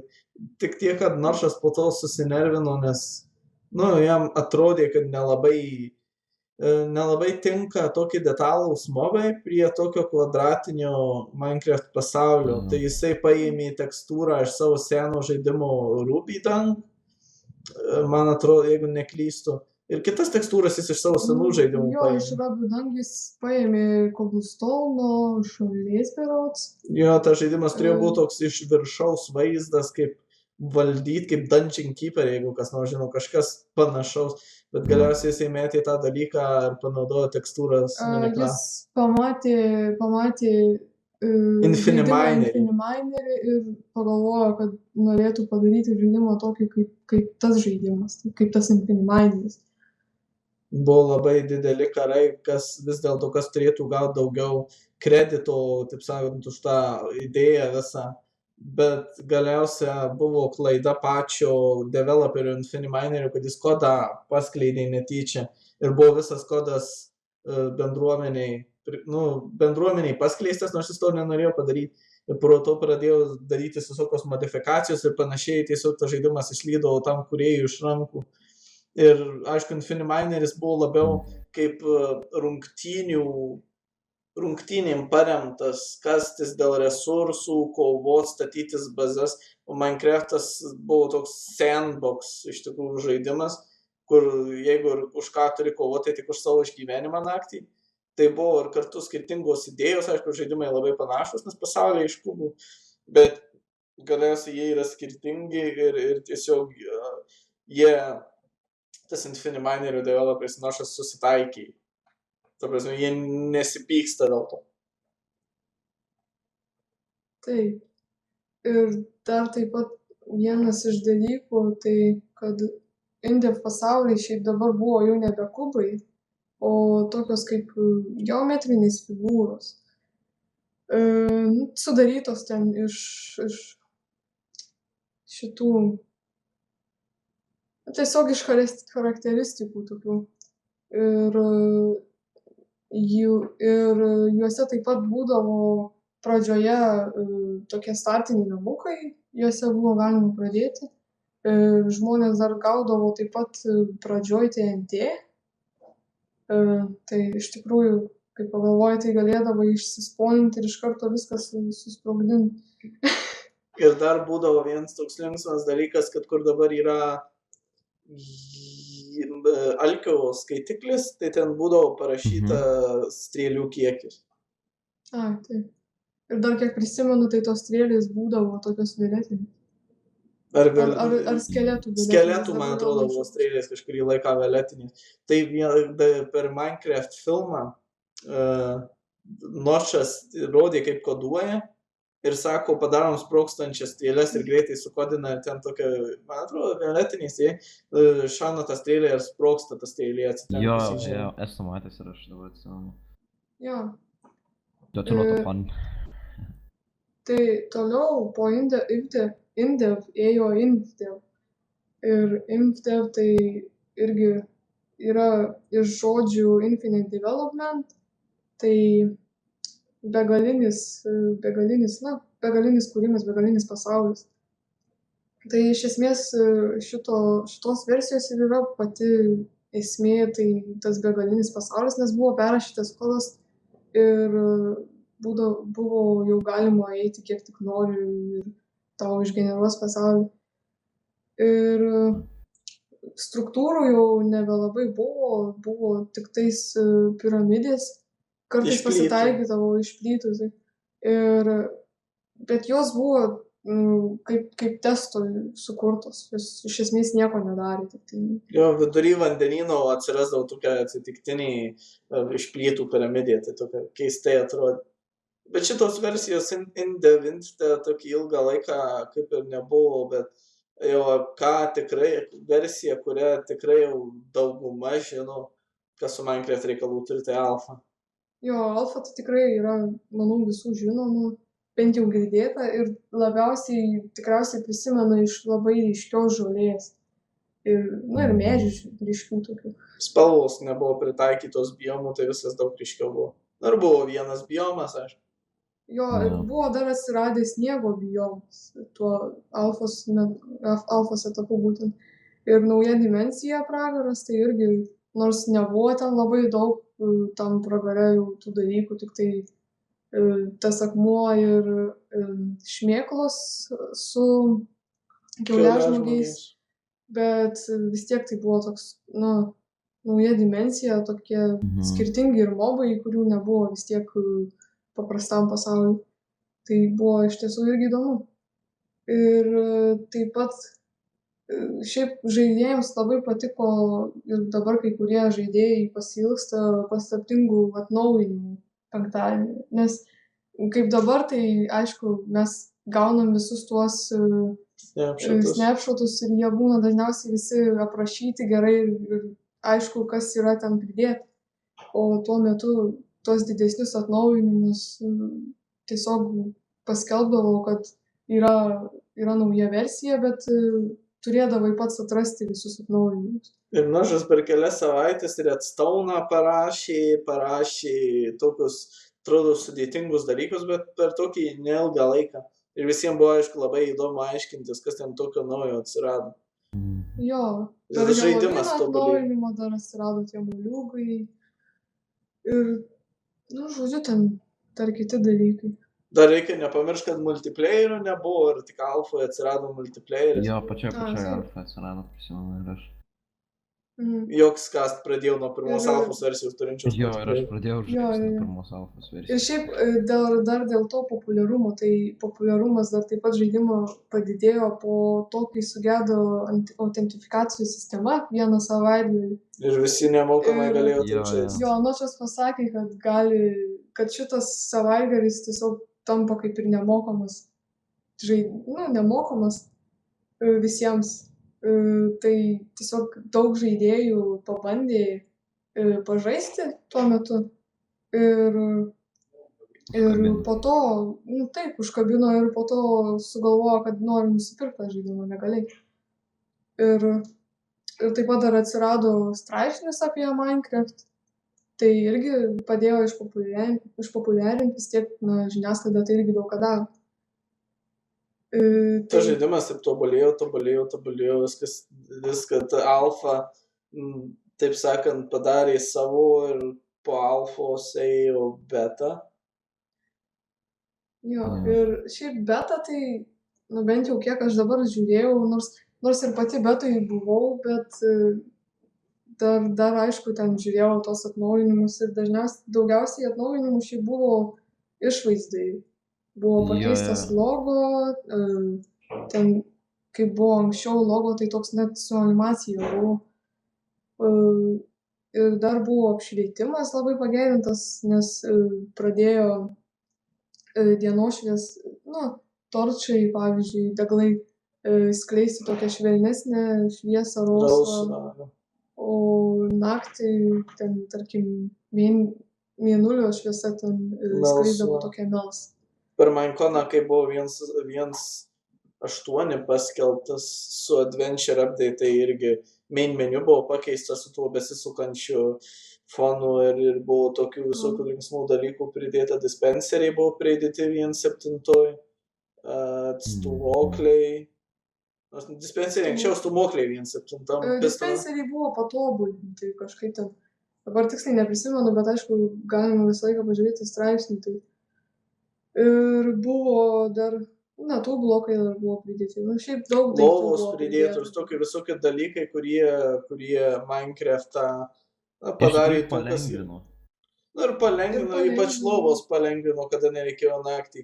Tik tiek, kad Nošas po to susinervino, nes jam atrodė, kad nelabai tinka tokį detalūs mobai prie tokio kvadratinio Minecraft pasaulio. Tai jisai paėmė tekstūrą iš savo seno žaidimo Ruby Dunk, man atrodo, jeigu neklystu. Ir kitas tekstūras jis iš savo senų žaidimų paėmė. Jo, iš Ruby Dunk jis paėmė Cobblestone, šalies berods. Jo, tas žaidimas turėjo būti toks iš viršaus vaizdas, kaip valdyti kaip Dungeon Keeper, jeigu kas nors žino, kažkas panašaus, bet galiausiai jisai metė tą dalyką ir panaudojo tekstūras Minecraft. Jis pamatė Infiniminerį. Infiniminerį ir pagalvojo, kad norėtų padaryti žaidimą tokį kaip tas žaidimas, kaip tas Infinimineris. Buvo labai dideli karai, kas vis dėlto kas turėtų gauti daugiau kredito, taip sakant, už tą idėją visą. Bet galiausia buvo klaida pačio developerio Infiniminerio, kad jis kodą paskleidė netyčia. Ir buvo visas kodas bendruomeniai paskleistas, nors jis to nenorėjo padaryti. Ir po to pradėjo daryti visokios modifikacijos ir panašiai, tiesiog tas žaidimas išlydo tam kūrėjui iš rankų. Ir, aišku, Infinimineris buvo labiau kaip rungtynėm paremtas, kastis dėl resursų, kovot, statytis bazas, o Minecraftas buvo toks sandbox iš tikrųjų žaidimas, kur jeigu už ką turi kovoti, tik už savo išgyvenimą naktį. Tai buvo ir kartu skirtingos idėjos, aišku, žaidimai labai panašus, nes pasaulyje iš kubų, bet galiausiai jie yra skirtingi ir tiesiog tas Infiniminerio developeris nors susitaikė. Ta prasme, jie nesipyksta dėl to. Taip. Ir dar taip pat vienas iš dalykų, tai kad indie pasaulyje šiaip dabar buvo jau nebe kubai, o tokios kaip geometrinės figūros. Sudarytos ten iš šitų, tiesiog iš charakteristikų tokių. Ir juose taip pat būdavo pradžioje tokie startiniai namukai, juose buvo galima pradėti. Žmonės dar gaudavo taip pat pradžioj TNT. Tai iš tikrųjų, kai pagalvoji, tai galėdavo išsisponinti ir iš karto viskas susprogdinti. Ir dar būdavo vienas toks linksmas dalykas, kad kur dabar yra alkio skaitiklis, tai ten būdavo parašyta strėlių kiekis. Taip. Ir dar kiek prisimenu, tai tos strėlės būdavo tokios violetinės. Ar skeletų violetinės? Skeletų, man atrodo, buvo strėlės kažkurį laiką violetinės. Tai per Minecraft filmą Nošas rodė, kaip koduoja ir sako, padarom sprogstančias strėlės ir greitai sukodina ten tokia, man atrodo, violetinės, šauna tą strėlę ir sprogsta tą strėlę atsitrenkus. Jo, esu matęs ir aš dabar atsimenu. Jo. That a lot of fun. Tai toliau po Indev ėjo Infdev. Ir Infdev tai irgi yra iš žodžių Infinite Development, tai begalinis kūrimas, begalinis pasaulis. Tai iš esmės šitos versijos ir yra pati esmė, tai tas begalinis pasaulis, nes buvo perrašytas kodas ir buvo jau galima eiti kiek tik nori ir tau išgeneruos pasaulį. Ir struktūrų jau nebelabai buvo tik tais piramidės, kartais pasitaikydavo išplytusi. Bet jos buvo kaip testui sukurtos, jos iš esmės nieko nedarė. Jo, vidury vandenyno atsirasdavo tokia atsitiktiniai išplytų piramidė, tai tokia keistai atrodė. Bet šitos versijos Indev tokį ilgą laiką kaip ir nebuvo, bet jau tikrai versija, kurią tikrai jau dauguma žino, kas su Minecraft reikalų turi, tai alfa. Jo, alfa tai tikrai yra, manau, visų žinomų, bent jau girdėta ir labiausiai tikriausiai prisimena iš labai ryškios žolės. Ir medžių ryškių tokių. Spalvos nebuvo pritaikytos biomų, tai viskas daug ryškiau buvo. Dar buvo vienas biomas, aišku. Jo, ir buvo dar atsiradęs sniego biomas, tuo alfos etapu būtent. Ir nauja dimensija pragaras, tai irgi, nors nebuvo ten labai daug tam pragare jau tų dalykų, tik tai tas akmuo ir šmėklos su kiauliažmogiais, bet vis tiek tai buvo toks, nauja dimensija, tokie skirtingi ir mobai, kurių nebuvo vis tiek paprastam pasauliu. Tai buvo iš tiesų irgi įdomu. Ir taip pat šiaip žaidėjams labai patiko ir dabar kai kurie žaidėjai pasiilgsta paslaptingų atnaujinimų penktadienį. Nes kaip dabar, tai aišku, mes gaunam visus tuos snapshotus ir jie būna dažniausiai visi aprašyti gerai ir aišku, kas yra ten pridėta. O tuo metu tos didesnius atnaujinimus tiesiog paskelbdavo, kad yra nauja versija, bet turėdavai pats atrasti visus atnaujinimus. Ir Nužas per kelias savaitės Redstone'ą parašė tokius, atrodo, sudėtingus dalykus, bet per tokį neilgą laiką. Ir visiems buvo, aišku, labai įdomu aiškintis, kas ten tokio naujo atsirado. Jo, Ir per žaidimas Helovyną tobulėjo. atnaujinimo dar atsirado tie moliūgai. Ir, žodžiu, ten dar kiti dalykai. Dar reikia nepamiršti, kad multiplayerio nebuvo ir tik alfoje atsirado multiplayeris. Jo, pačioje taip. alfa atsirado, prisimenu ir aš. Joks kast pradėjau nuo pirmos Ir- alfos versijos turinčios. Jo, ir aš pradėjau Jo, žaisti jo. nuo pirmos alfos Ir versijos. šiaip dar dėl to populiarumo, tai populiarumas dar taip pat žaidimo padidėjo po to, kai sugedo autentifikacijos sistema vieną savaitgalį. Ir visi nemokamai Ir- galėjo Jo, taip žaisti. Jo, Nočias pasakė, kad šitas savaitgalis tiesiog tampa kaip ir nemokamas. Nemokamas visiems. Tai tiesiog daug žaidėjų pabandė pažaisti tuo metu. Ir Užkabino. po to, taip, užkabino ir po to sugalvojo, kad nori nusipirkti tą žaidimą legaliai. Ir taip pat dar atsirado straipsnis apie Minecraft. Tai irgi padėjo išpopuliarinti, vis tiek žiniasklaida tai irgi daug ką daro. Tas žaidimas taip tobulėjo, viską ta alfa, taip sakant, padarė savo ir po alfos ėjo beta. Jo, ir šiaip beta tai, bent jau kiek aš dabar žiūrėjau, nors ir pati betai buvau, bet dar aišku, ten žiūrėjau tos atnaujinimus ir daugiausiai atnaujinimų šiaip buvo išvaizdai. Buvo Jo, pakeistas jo. logo, ten kaip buvo anksčiau logo, tai toks net su animacija buvo. Ir dar buvo apšvietimas labai pagerintas, nes pradėjo dienos torčai, pavyzdžiui, deglai skleisti tokią švelnesnę šviesą rausvą, o naktį ten, tarkim, mėnulio šviesa ten skleisdavo tokia melsva. Per Mineconą, kai buvo 1.8 paskelbtas su Adventure Update, tai irgi main menu buvo pakeistas su tuo besisukančiu fonu ir buvo tokių visokių linksmų dalykų pridėta, dispenseriai buvo pridėti 1.7, stūmokliai. Dispenseriai anksčiau stūmokliai 1.7. Dispenseriai buvo patobulinti kažkaip ten. Dabar tiksliai neprisimenu, bet aišku, galima visą laiką pažiūrėti straipsnį. Tai. Ir buvo dar, tų blokai dar buvo pridėti. Šiaip daug daiktų Lovos buvo pridėtos, tokie visokie dalykai, kurie Minecraftą padarė Iš tikrųjų palengvino. Ir palengvino, ypač lovos palengvino, kada nereikėjo naktį.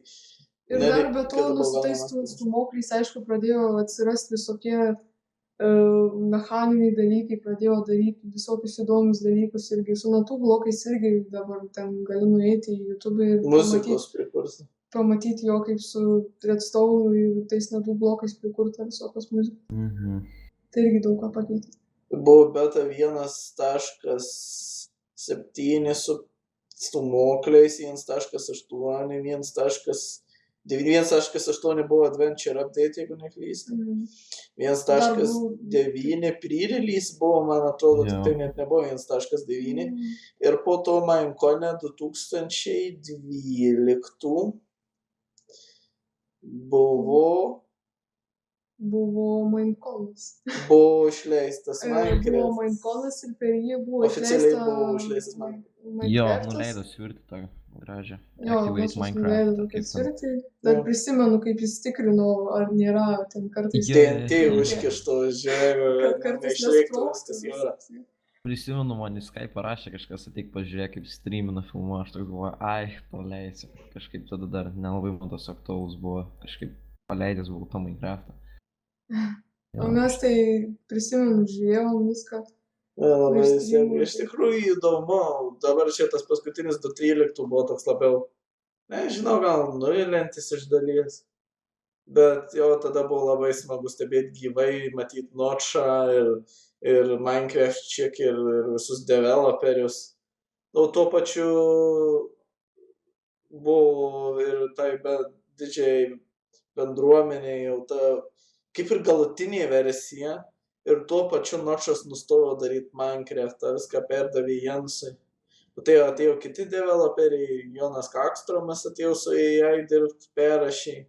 Ir dar be to, su tais stūmokliais, aišku, pradėjo atsirasti visokie mechaniniai dalykai, pradėjo daryti visokius įdomus dalykus irgi. Su natų blokais irgi dabar ten gali nueiti į YouTube ir muzikos prikurti. Pamatyti jo kaip su Redstone ir tais natų blokais prikurta visokios muzikos. Tai irgi daug ką pakeitė. Buvo beta 1.7 su stūmokliais, 1.8, 1.8 buvo Adventure Update, jeigu neklystu. 1.9 pre-release buvo, man atrodo, tik tai net nebuvo 1.9. Ir po to Minecone 2012 buvo Mineconas. Buvo išleistas Minecraft. Buvo Mineconas ir per jį buvo Oficialiai buvo išleistas Minecraft. Jo, nuleido svirti tą gražią. Jo, nuleido tokią svirtį. Dar prisimenu, kaip jis tikrino, ar nėra ten kartais TNT užkišto, žiūrėjau, kartais neišleiktų viskas jūra. Prisimenu, man į Skype parašė kažkas, ateik pažiūrėk, kaip streamina filmuo, aš toks galvoju, paleisiu. Kažkaip tada dar nelabai man tas aktualus buvo, kažkaip paleidęs buvau tą Minecraftą. O mes tai prisimenu, žiūrėjom viską. Labai Ir streamų. iš tikrųjų įdomu, dabar čia tas paskutinis 2.13 buvo toks labiau, nežinau, gal nuvilintis iš dalies, bet jau tada buvo labai smagu stebėti gyvai, matyti Notchą ir Minecraft Chick ir visus developerius. O tuo pačiu buvo ir tai didžiai bendruomeniai jau ta kaip ir galutinė versija. Ir tuo pačiu Notchas nustojo daryti Minecraftą, viską perdavė Jensui. Tai atėjo kiti developeriai, Jonas Kakstromas atėjo su AI dirbti, perrašė.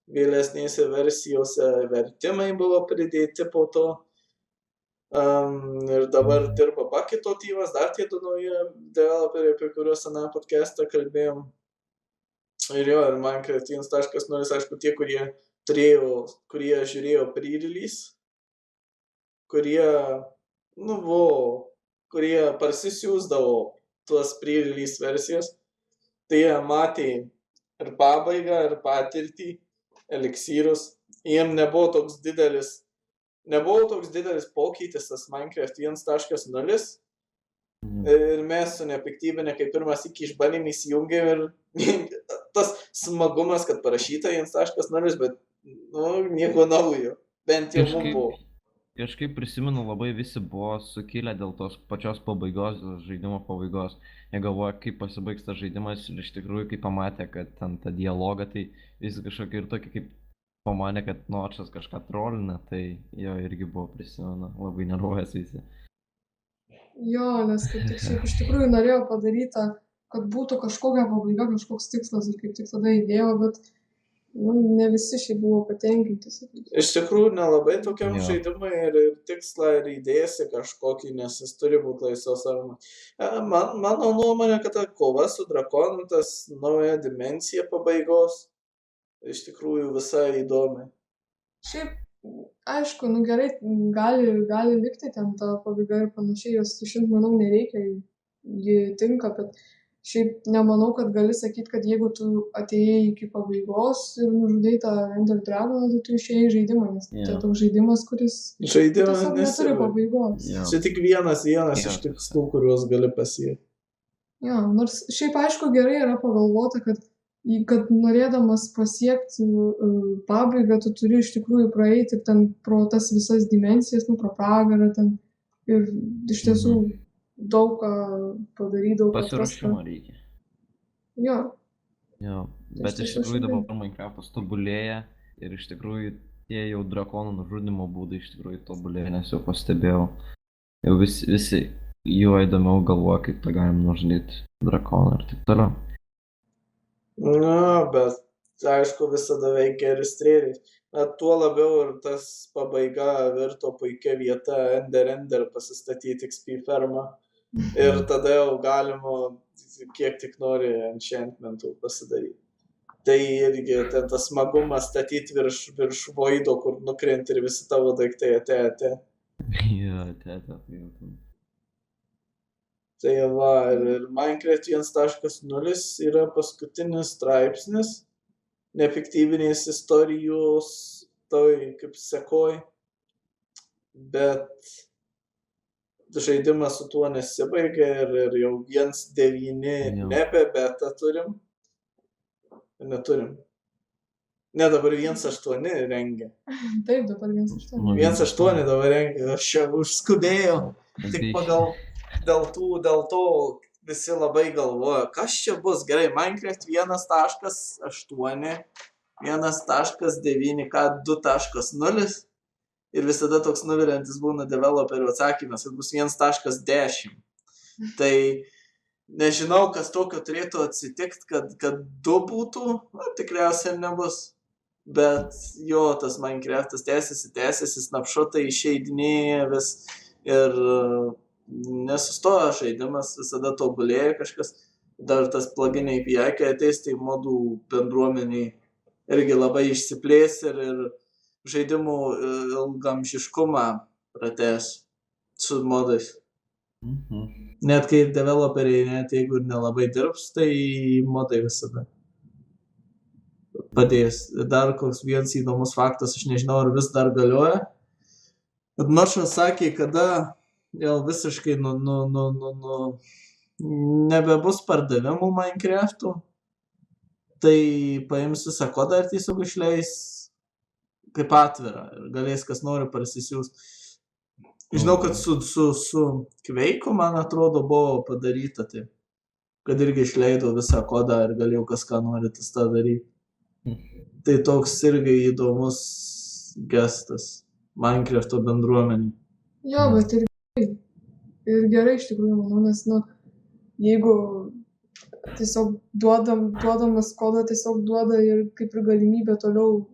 Vėlesnėse versijose vertimai buvo pridėti po to. Ir dabar dirba Buckito tyvas, dar tie du nauji developeriai, apie kuriuos aną podcastą kalbėjom. Ir jo, ir Minecraft 1.0, aišku, tie, kurie žiūrėjo pre-release, kurie parsisiųsdavo tuos pre-release versijas, tai jie matė ir pabaigą, ir patirtį, eliksyrus. Jiem nebuvo toks didelis pokytis tas Minecraft 1.0. Ir mes su nepiktybinė, kai pirmas iki išbandymį įsijungėm ir tas smagumas, kad parašyta 1.0, bet nieko naujo, bent jau mums buvo. Kažkaip prisimenu, labai visi buvo sukilę dėl tos pačios pabaigos, žaidimo pabaigos. Jie galvoja, kaip pasibaigs tas žaidimas ir iš tikrųjų, kai pamatė, kad ten tą dialogą, tai visi kažkokie ir tokie, kaip pamanė, kad Notchas kažką trolina, tai jo irgi buvo prisimenu, labai nervuojas visi. Jo, nes kaip tik šiaip iš tikrųjų norėjo padaryti, kad būtų kažkokia pabaiga, kažkoks tikslas ir kaip tik tada įdėjo, bet ne visi šiaip buvo patenkinti. Iš tikrųjų, nelabai tokiam žaidimui ir tikslą ir įdėsi kažkokį, nes jis turi būti laisvos armos. Mano nuomonė, kad ta kova su drakonu, tas nauja dimensija pabaigos, iš tikrųjų visai įdomi. Šiaip, aišku, gerai, gali likti ten ta pabaiga ir panašiai, jos išimti, manau, nereikia, ji tinka, bet šiaip nemanau, kad gali sakyti, kad jeigu tu atėjai iki pabaigos ir nužudai tą Ender Dragoną, tai tu išėjai žaidimą, nes tai toks žaidimas, kuris tiesiog neturi pabaigos. Čia tik vienas iš tikslų, kuriuos gali pasiekti. Jo, nors šiaip aišku gerai yra pagalvota, kad norėdamas pasiekti pabaigą, tu turi iš tikrųjų praeiti ten pro tas visas dimensijas, pro pragarą ten ir iš tiesų daug ką padaryti, daug ką pasiruošimo reikia. Jo. Bet iš tikrųjų dabar Minecraftas tobulėja ir iš tikrųjų tie jau drakonų nužudimo būdai iš tikrųjų tobulėja, nes jau pastebėjau. Jau visi juo įdomiau galvoja, kaip tą galim nužudyti drakoną ir taip toliau. Bet aišku visada veikia ir strėliai. Tuo labiau ir tas pabaiga virto puikia vieta Ender pasistatyti XP fermą. Ir tada jau galima kiek tik nori enchantmentų pasidaryti. Tai irgi tas smagumas statyti virš voido, kur nukrenti ir visi tavo daiktai atėjo. Tai va, ir Minecraft 1.0 yra paskutinis straipsnis neefektyvinės istorijos, toj kaip sekoj, bet žaidimas su tuo nesibaigia ir jau 1.9 nebe beta turim. Neturim. Ne, dabar 1.8 rengia. Taip, dabar 1.8. 1.8 dabar rengia, aš čia užskubėjau. Tik pagal dėl to visi labai galvoja, kas čia bus gerai. Minecraft 1.8, 1.9, 2.0. Ir visada toks nuviliantis būna developerių atsakymas, kad bus 1.10. Tai nežinau, kas tokio turėtų atsitikti, kad 2 būtų, tikriausiai nebus. Bet jo, tas Minecraftas tęsiasi, snapshotai išeidinėja vis ir nesustoja žaidimas, visada tobulėja kažkas. Dar tas plugin API, kai ateis, tai modų bendruomeniai irgi labai išsiplės ir žaidimų ilgamžiškumą pratęs su modais. Net kai developeriai, net jeigu ir nelabai dirbs, tai modai visada. padės. Dar koks vienas įdomus faktas, aš nežinau, ar vis dar galioja. Bet Maršas sakė, kada jau visiškai nebebus pardavimų Minecraft'ų, tai paims visą kodą ir tiesiog išleis kaip atvirą ir galės kas nori parsisiųst. Žinau, kad su Kveiku, man atrodo, buvo padaryta taip, kad irgi išleido visą kodą ir galėjau kas ką nori tas tą daryti. Tai toks irgi įdomus gestas Minecraft'o bendruomenį. Jo, bet ir gerai iš tikrųjų, manau, nes, jeigu tiesiog duodamas kodą tiesiog duoda ir kaip ir galimybę toliau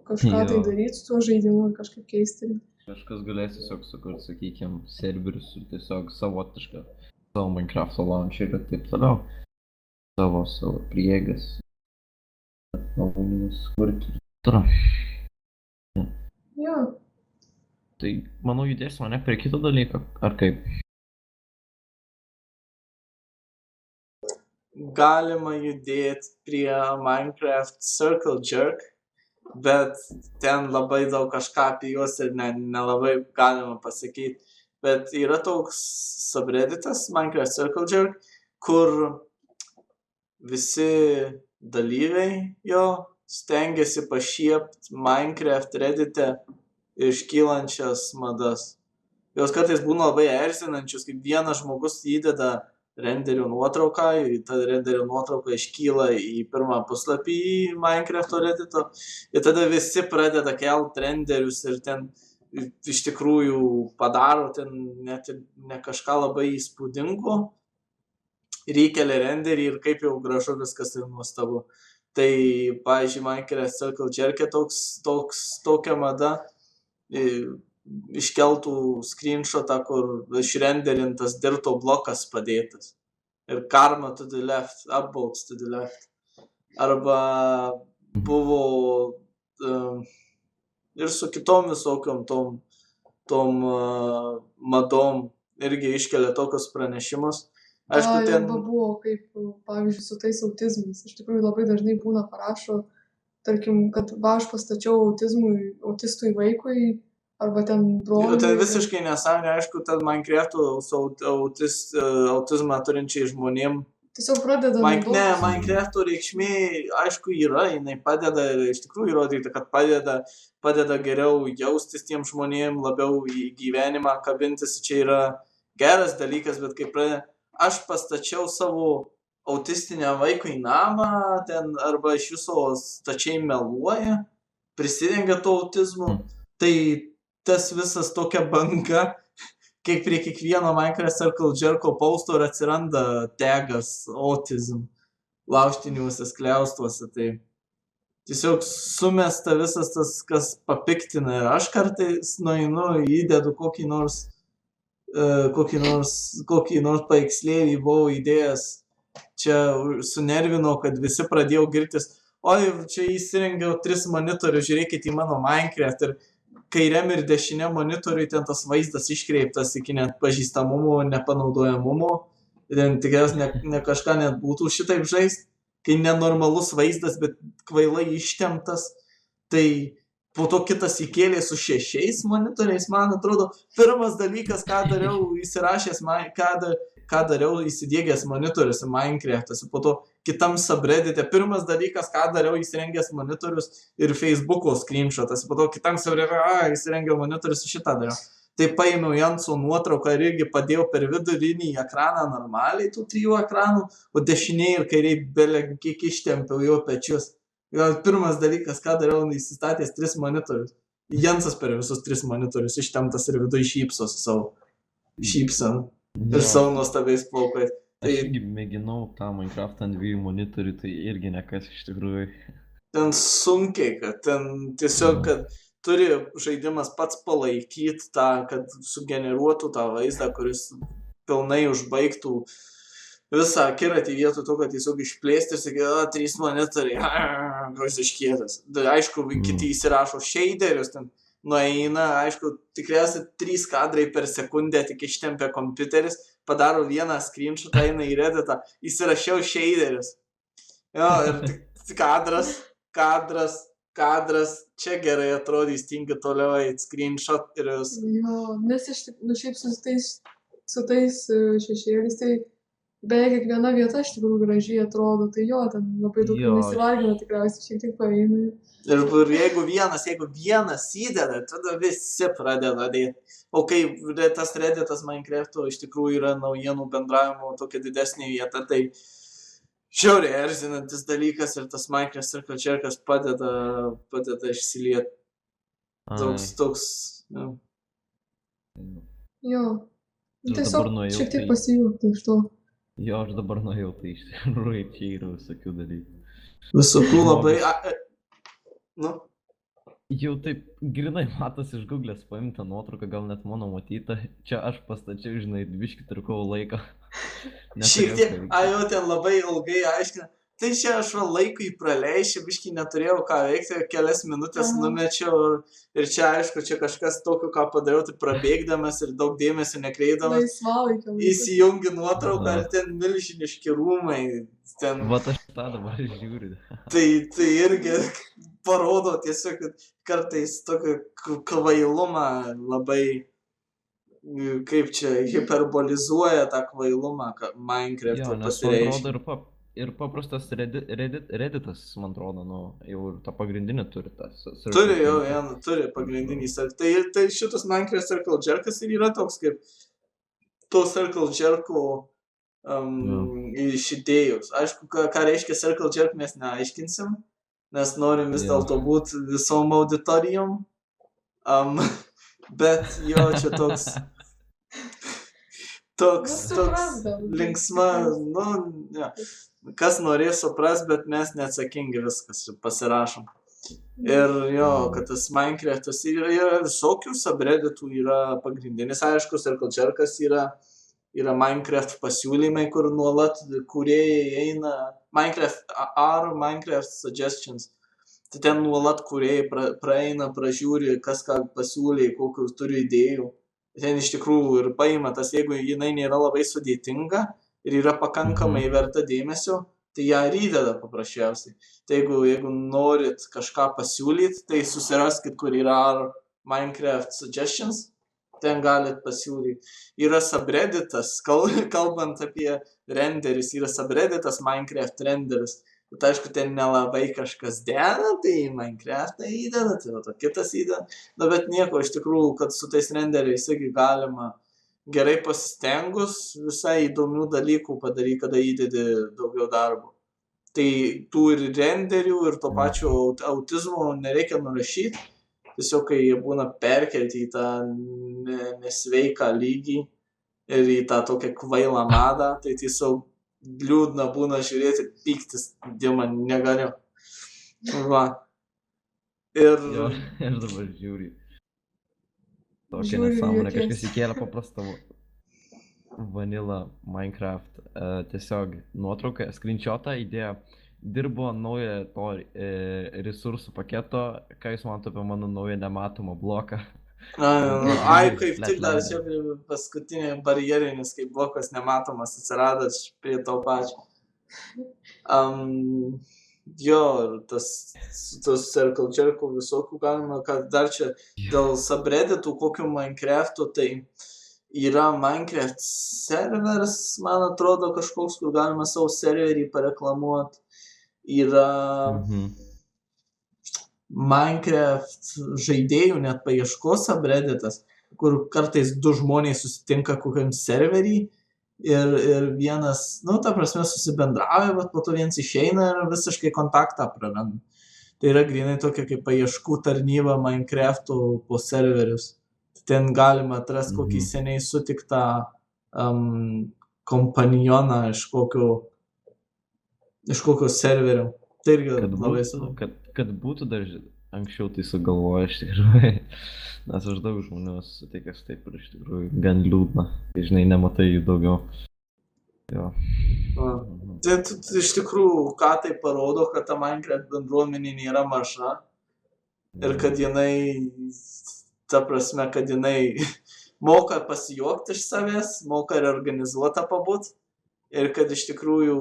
kažką tai daryti su tuo žaidimu ir kažkaip keisti. Kažkas galės tiesiog sukurti, sakykime, serverius ir tiesiog savotišką savo Minecraft'o launcherį ir taip toliau. Savo prieigas. Atnaujinimus kurti ir taip toliau. Jo. Tai, manau, judėsim mane prie kito dalyko, ar kaip? Galima judėti prie Minecraft Circle Jerk, bet ten labai daug kažką apie juos ir nelabai galima pasakyti. Bet yra toks subredditas Minecraft Circle Jerk, kur visi dalyviai jo stengiasi pašiepti Minecraft reddite iškylančias madas. Jos kartais būna labai erzinančius, kaip vienas žmogus įdeda renderio nuotrauką, ta renderio nuotrauka iškyla į pirmą puslapį į Minecraft'o reddito ir tada visi pradeda kelt renderius ir ten iš tikrųjų padaro ten net ne kažką labai įspūdingo ir įkelia renderį ir kaip jau gražu viskas ir nuostabu. Tai, pavyzdžiui, Minecraft Circle Jerk'e tokia mada iškeltų screenshotą, kur išrenderintas dirto blokas padėtas. Ir karma to the left, upvotes to the left. Arba buvo ir su kitom visokiom tom madom irgi iškelia tokius pranešimus. Aišku, ten buvo kaip, pavyzdžiui, su tais autizmais. Iš tikrųjų labai dažnai būna parašo, tarkim, kad aš pastačiau autistui vaikui, arba ten broliui. Tai visiškai nesąmonė, aišku, tad Minecraft'ų su autizmą turinčiai žmonėm. Tiesiog pradeda Ne, Minecraft'ų reikšmė, aišku, yra, jinai padeda ir iš tikrųjų įrodyti, kad padeda geriau jaustis tiem žmonėm, labiau į gyvenimą kabintis, čia yra geras dalykas, bet kaip aš pastačiau savo autistinę vaiką į namą, ten arba iš viso stačiai meluoja, prisidengia to autizmu, tai tas visas tokia banga, kaip prie kiekvieno Minecraft Circle Jerk'o posto ir atsiranda tagas autism laužtiniuose skliaustuose, tai tiesiog sumesta visas tas, kas papiktina ir aš kartais nueinu, įdedu kokį nors paveikslėlį buvau įdėjęs, čia sunervino, kad visi pradėjau girtis, oi, čia įsirengiau 3 monitorius, žiūrėkit į mano Minecraft ir kairiam ir dešiniam monitoriui ten tas vaizdas iškreiptas iki net pažįstamumo, nepanaudojamumo, ten tikriausiai ne kažką net būtų šitaip žaist, kai nenormalus vaizdas, bet kvailai ištemptas, tai po to kitas įkėlė su 6 monitoriais, man atrodo, pirmas dalykas, ką dariau įsirašęs, ką dariau įsidėgęs monitorius į Minecraft'as, po to kitam subreddite, pirmas dalykas, ką dariau įsirengęs monitorius ir Facebook'o screenshotas, po to kitam subreddite, įsirengiau monitorius ir šitą dariau. Tai paėmiau Janso nuotrauką ir irgi padėjau per vidurinį ekraną normaliai, tų 3 ekranų, o dešiniai ir kairiai belė kiek ištempiau jo pečius. Pirmas dalykas, ką dariau, įsistatęs 3 monitorius. Jansas per visus 3 monitorius ištemptas ir viduje šypsosi savo šypseną ir savo nuostabiais plaukais. Aš irgi mėginau tą Minecraft ant 2 monitorių, tai irgi nekas iš tikrųjų. Ten sunkiai, kad ten tiesiog, kad turi žaidimas pats palaikyti tą, kad sugeneruotų tą vaizdą, kuris pilnai užbaigtų visą akiratį vietoj to, kad tiesiog išplėsti ir sakė, 3 monitoriai, koks iškėtas. Aišku, kiti įsirašo shaderius, ten nueina, aišku, tikriausiai 3 kadrai per sekundę tik ištempia kompiuteris, padaro vieną screenshotą, eina į redditą, įsirašiau shaderius. Jo, ir kadras kadras, čia gerai atrodys, tingi toliau eit, screenshot ir jūs. Jo, nes šiaip su tais šešėliais, tai beveik kiekviena vieta iš tikrųjų gražiai atrodo, tai jo, ten labai daug nesivargina tikriausiai, šiek tiek paeina. Ir jeigu vienas įdeda, tada visi pradeda dėti. O kai tas Redditas Minecraft'o iš tikrųjų yra naujienų bendravimo tokia didesnė vieta, tai žiauriai erzinantis dalykas ir tas Minecraft Circle Jerkas padeda išsilieti. Toks, ja. Jo, tiesiog šiek tiek pasijuokti iš to. Jo, aš dabar nuėjau, tai iš tikrųjų čia yra visokių dalykų. Visokių labai... Nu? Jau taip grinai matos iš Google'ės paimta nuotrauka, gal net mano matyta. Čia aš pastačiau, žinai, biškį trukau laiką. Šiek tiek, jau ten labai ilgai aiškina. Tai čia aš laikui praleišiu, biškį neturėjau ką veikti, kelias minutės numečiau ir čia aišku, čia kažkas tokio, ką padariau, tai prabėgdamas ir daug dėmesio nekreipdamas. Įsijungi nuotrauką ir ten milžiniški rūmai. Vat aš tą dabar žiūriu. Tai irgi parodo tiesiog, kad kartais tokį kvailumą labai, kaip čia, hiperbolizuoja tą kvailumą, kad Minecraft'o pasireiškia. Ir paprastas Redditas, man atrodo, jau ir tą pagrindinį turi tas. Turi jau vieną, turi pagrindinį. Tai šitas Minecraft Circle Jerkas ir yra toks kaip to Circle Jerko iš idėjos. Aišku, ką reiškia Circle Jerk mes neaiškinsim, nes norim vis dėlto būti visom auditorijom. Bet jo, čia toks linksma, ja. Kas norės supras, bet mes neatsakingi viskas pasirašom. Ir jo, kad tas Minecraftas yra visokių subredditų, yra pagrindinis, aišku, Circle Jerkas yra Minecraft pasiūlymai, kur nuolat kūrėjai eina, Minecraft Suggestions. Tai ten nuolat kūrėjai praeina, pražiūri, kas ką pasiūlė, kokius turi idėjų. Ten iš tikrųjų ir paima tas, jeigu jinai nėra labai sudėtinga ir yra pakankamai verta dėmesio, tai ją ir įdeda paprasčiausiai. Tai jeigu norit kažką pasiūlyti, tai susiraskit, kur yra Minecraft Suggestions, ten galit pasiūlyti. Yra subredditas, kalbant apie renderis, yra subredditas Minecraft renderis. Bet aišku, ten nelabai kažkas deda, tai Minecraft'ą įdeda, tai va, kitas įdeda. Na, bet nieko, iš tikrųjų, kad su tais renderiais irgi galima gerai pasistengus visai įdomių dalykų padaryti, kada įdedi daugiau darbo. Tai tų ir renderių, ir to pačio autizmo nereikia nurašyti. Tiesiog, kai jie būna perkelti į tą nesveiką lygį ir į tą tokią kvailą madą, tai tiesiog liūdna būna žiūrėti, pyktis, dėma, negaliu. Va. Ir... Jo, aš dabar žiūriu. Tokia nesąmonė, kažkas įkėlė paprastą vanilą Minecraft. Tiesiog nuotrauką, screenshotą įdėjo. Dirbo naują to resursų paketo. Ką jūs manote apie mano naują nematomą bloką? Ai, kaip tik dar čia paskutinė barjerinis, kaip blokas nematomas atsirado prie to pačio. Jo, ir tas Circle Jerkų visokių galima, kad dar čia dėl subredditų kokių Minecraft'o, tai yra Minecraft serveris, man atrodo, kažkoks, kur galima savo serverį pareklamuoti. Yra Minecraft žaidėjų net paieškos subredditas, kur kartais du žmonės susitinka kokiam serverį ir vienas, ta prasme, susibendrauja, bet po to vienas išeina ir visiškai kontaktą praranda. Tai yra grinai tokia kaip paieškų tarnyba Minecraft'o po serverius. Ten galima atrasti kokį seniai sutiktą kompanioną iš kokio serverio. Tai irgi labai svarbu. Kad būtų dar anksčiau tai sugalvoja iš tikrųjų, nes aš daug žmonių sutikęs taip ir iš tikrųjų gan liūdna, kai žinai, nematai jų daugiau. Jo. Tai iš tikrųjų, ką tai parodo, kad ta Minecraft bendruomenė nėra maža ir kad jinai, ta prasme, kad jinai moka pasijuokti iš savęs, moka ir organizuotą pabūt ir kad iš tikrųjų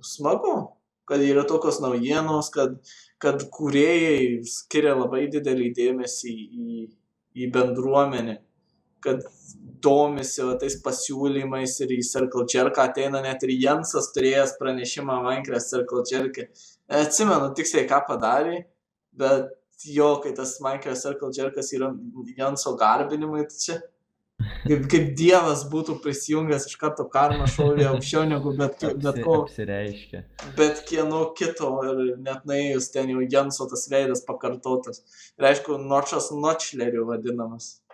smagu. kad yra tokios naujienos, kad kūrėjai skiria labai didelį dėmesį į bendruomenę, kad domisi tais pasiūlymais ir į Circle Jerk ateina net ir Jensas turėjęs pranešimą Minecraft Circle Jerk. Atsimenu tiksliai, ką padarė, bet jo, kai tas Minecraft Circle Jerkas yra Jenso garbinimai, tai čia kaip dievas būtų prisijungęs iš karto karmą šovė aukščiau negu bet ko. Apsireiškia. Bet kieno kito ir net nuėjus ten jau Jenso tas veidas pakartotas. Ir aišku, Nočas Nočleriu vadinamas.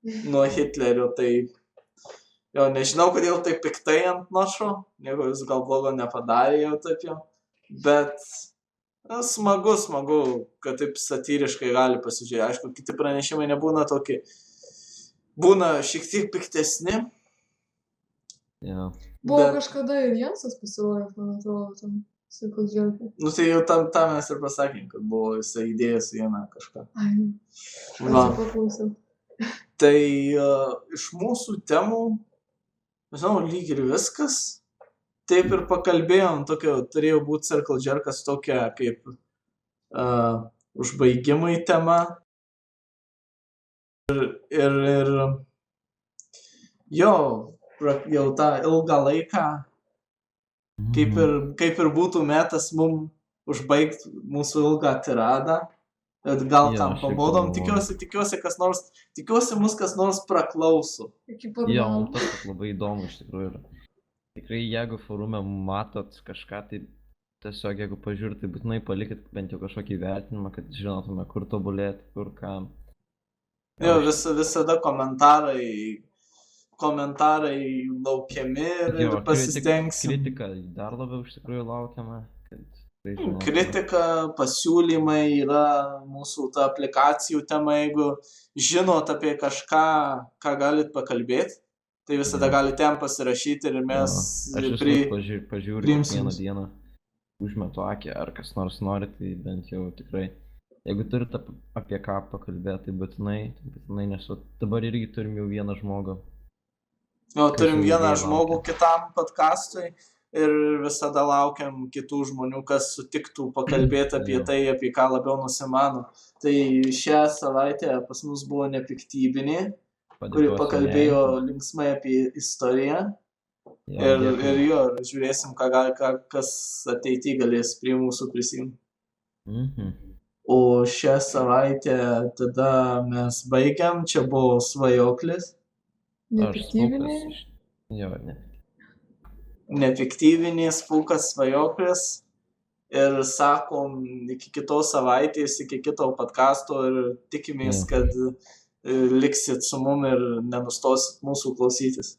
Nuo Hitlerio, tai jau nežinau, kodėl taip piktai ant Nočo, jeigu jis gal blogo nepadarė jau taip jau, bet smagu, kad taip satyriškai gali pasižiūrėti. Aišku, kiti pranešimai nebūna tokie, būna šiek tiek piktesni. Yeah. Buvo kažkada ir Jensas pasirodęs, man atrodo, tam Circle Jerk. Nu tai jau tam mes ir pasakėm, kad buvo jisai idėjęs vieną kažką. Ai, aš paklausiau. Tai iš mūsų temų, žinau, lyg ir viskas. Taip ir pakalbėjom, turėjo būti Circle Jerkas tokia kaip užbaigimai tema. Ir jau tą ilgą laiką, kaip ir būtų metas mum užbaigti mūsų ilgą tiradą. Gal tam pabodom, tikiuosi mus kas nors praklauso. Jo, man tas labai įdomu iš tikrųjų. Tikrai, jeigu forume matot kažką, tai tiesiog jeigu pažiūrėt, tai būtinai palikit bent jau kažkokį vertinimą, kad žinotume, kur tobulėti, kur ką. Jo, visada komentarai laukiami ir pasistengsim. Kritika dar labiau iš tikrųjų laukiama. Kritika, pasiūlymai yra mūsų ta aplikacijų tema, jeigu žinot apie kažką, ką galit pakalbėti, tai visada galite ten pasirašyti ir mes pažiūrėt vieną dieną, užmetu akį, ar kas nors nori, tai bent jau tikrai. Jeigu turite apie ką pakalbėti, tai būtinai, nes dabar irgi turim jau vieną žmogų. Jo, turim vieną žmogų kitam podcastui. Ir visada laukiam kitų žmonių, kas sutiktų pakalbėti apie tai, apie ką labiau nusimano. Tai šią savaitę pas mus buvo Nepiktybinė, kuri pakalbėjo linksmai apie istoriją. Ir žiūrėsim, kas ateityje galės prie mūsų prisijungti. O šią savaitę tada mes baigiam, čia buvo Svajoklis. Nepiktybinė? Jo, ne. Nefiktyvinės Pūkas Svajoklis ir sakom iki kitos savaitės, iki kito podcasto ir tikimės, kad liksit su mum ir nenustosit mūsų klausytis.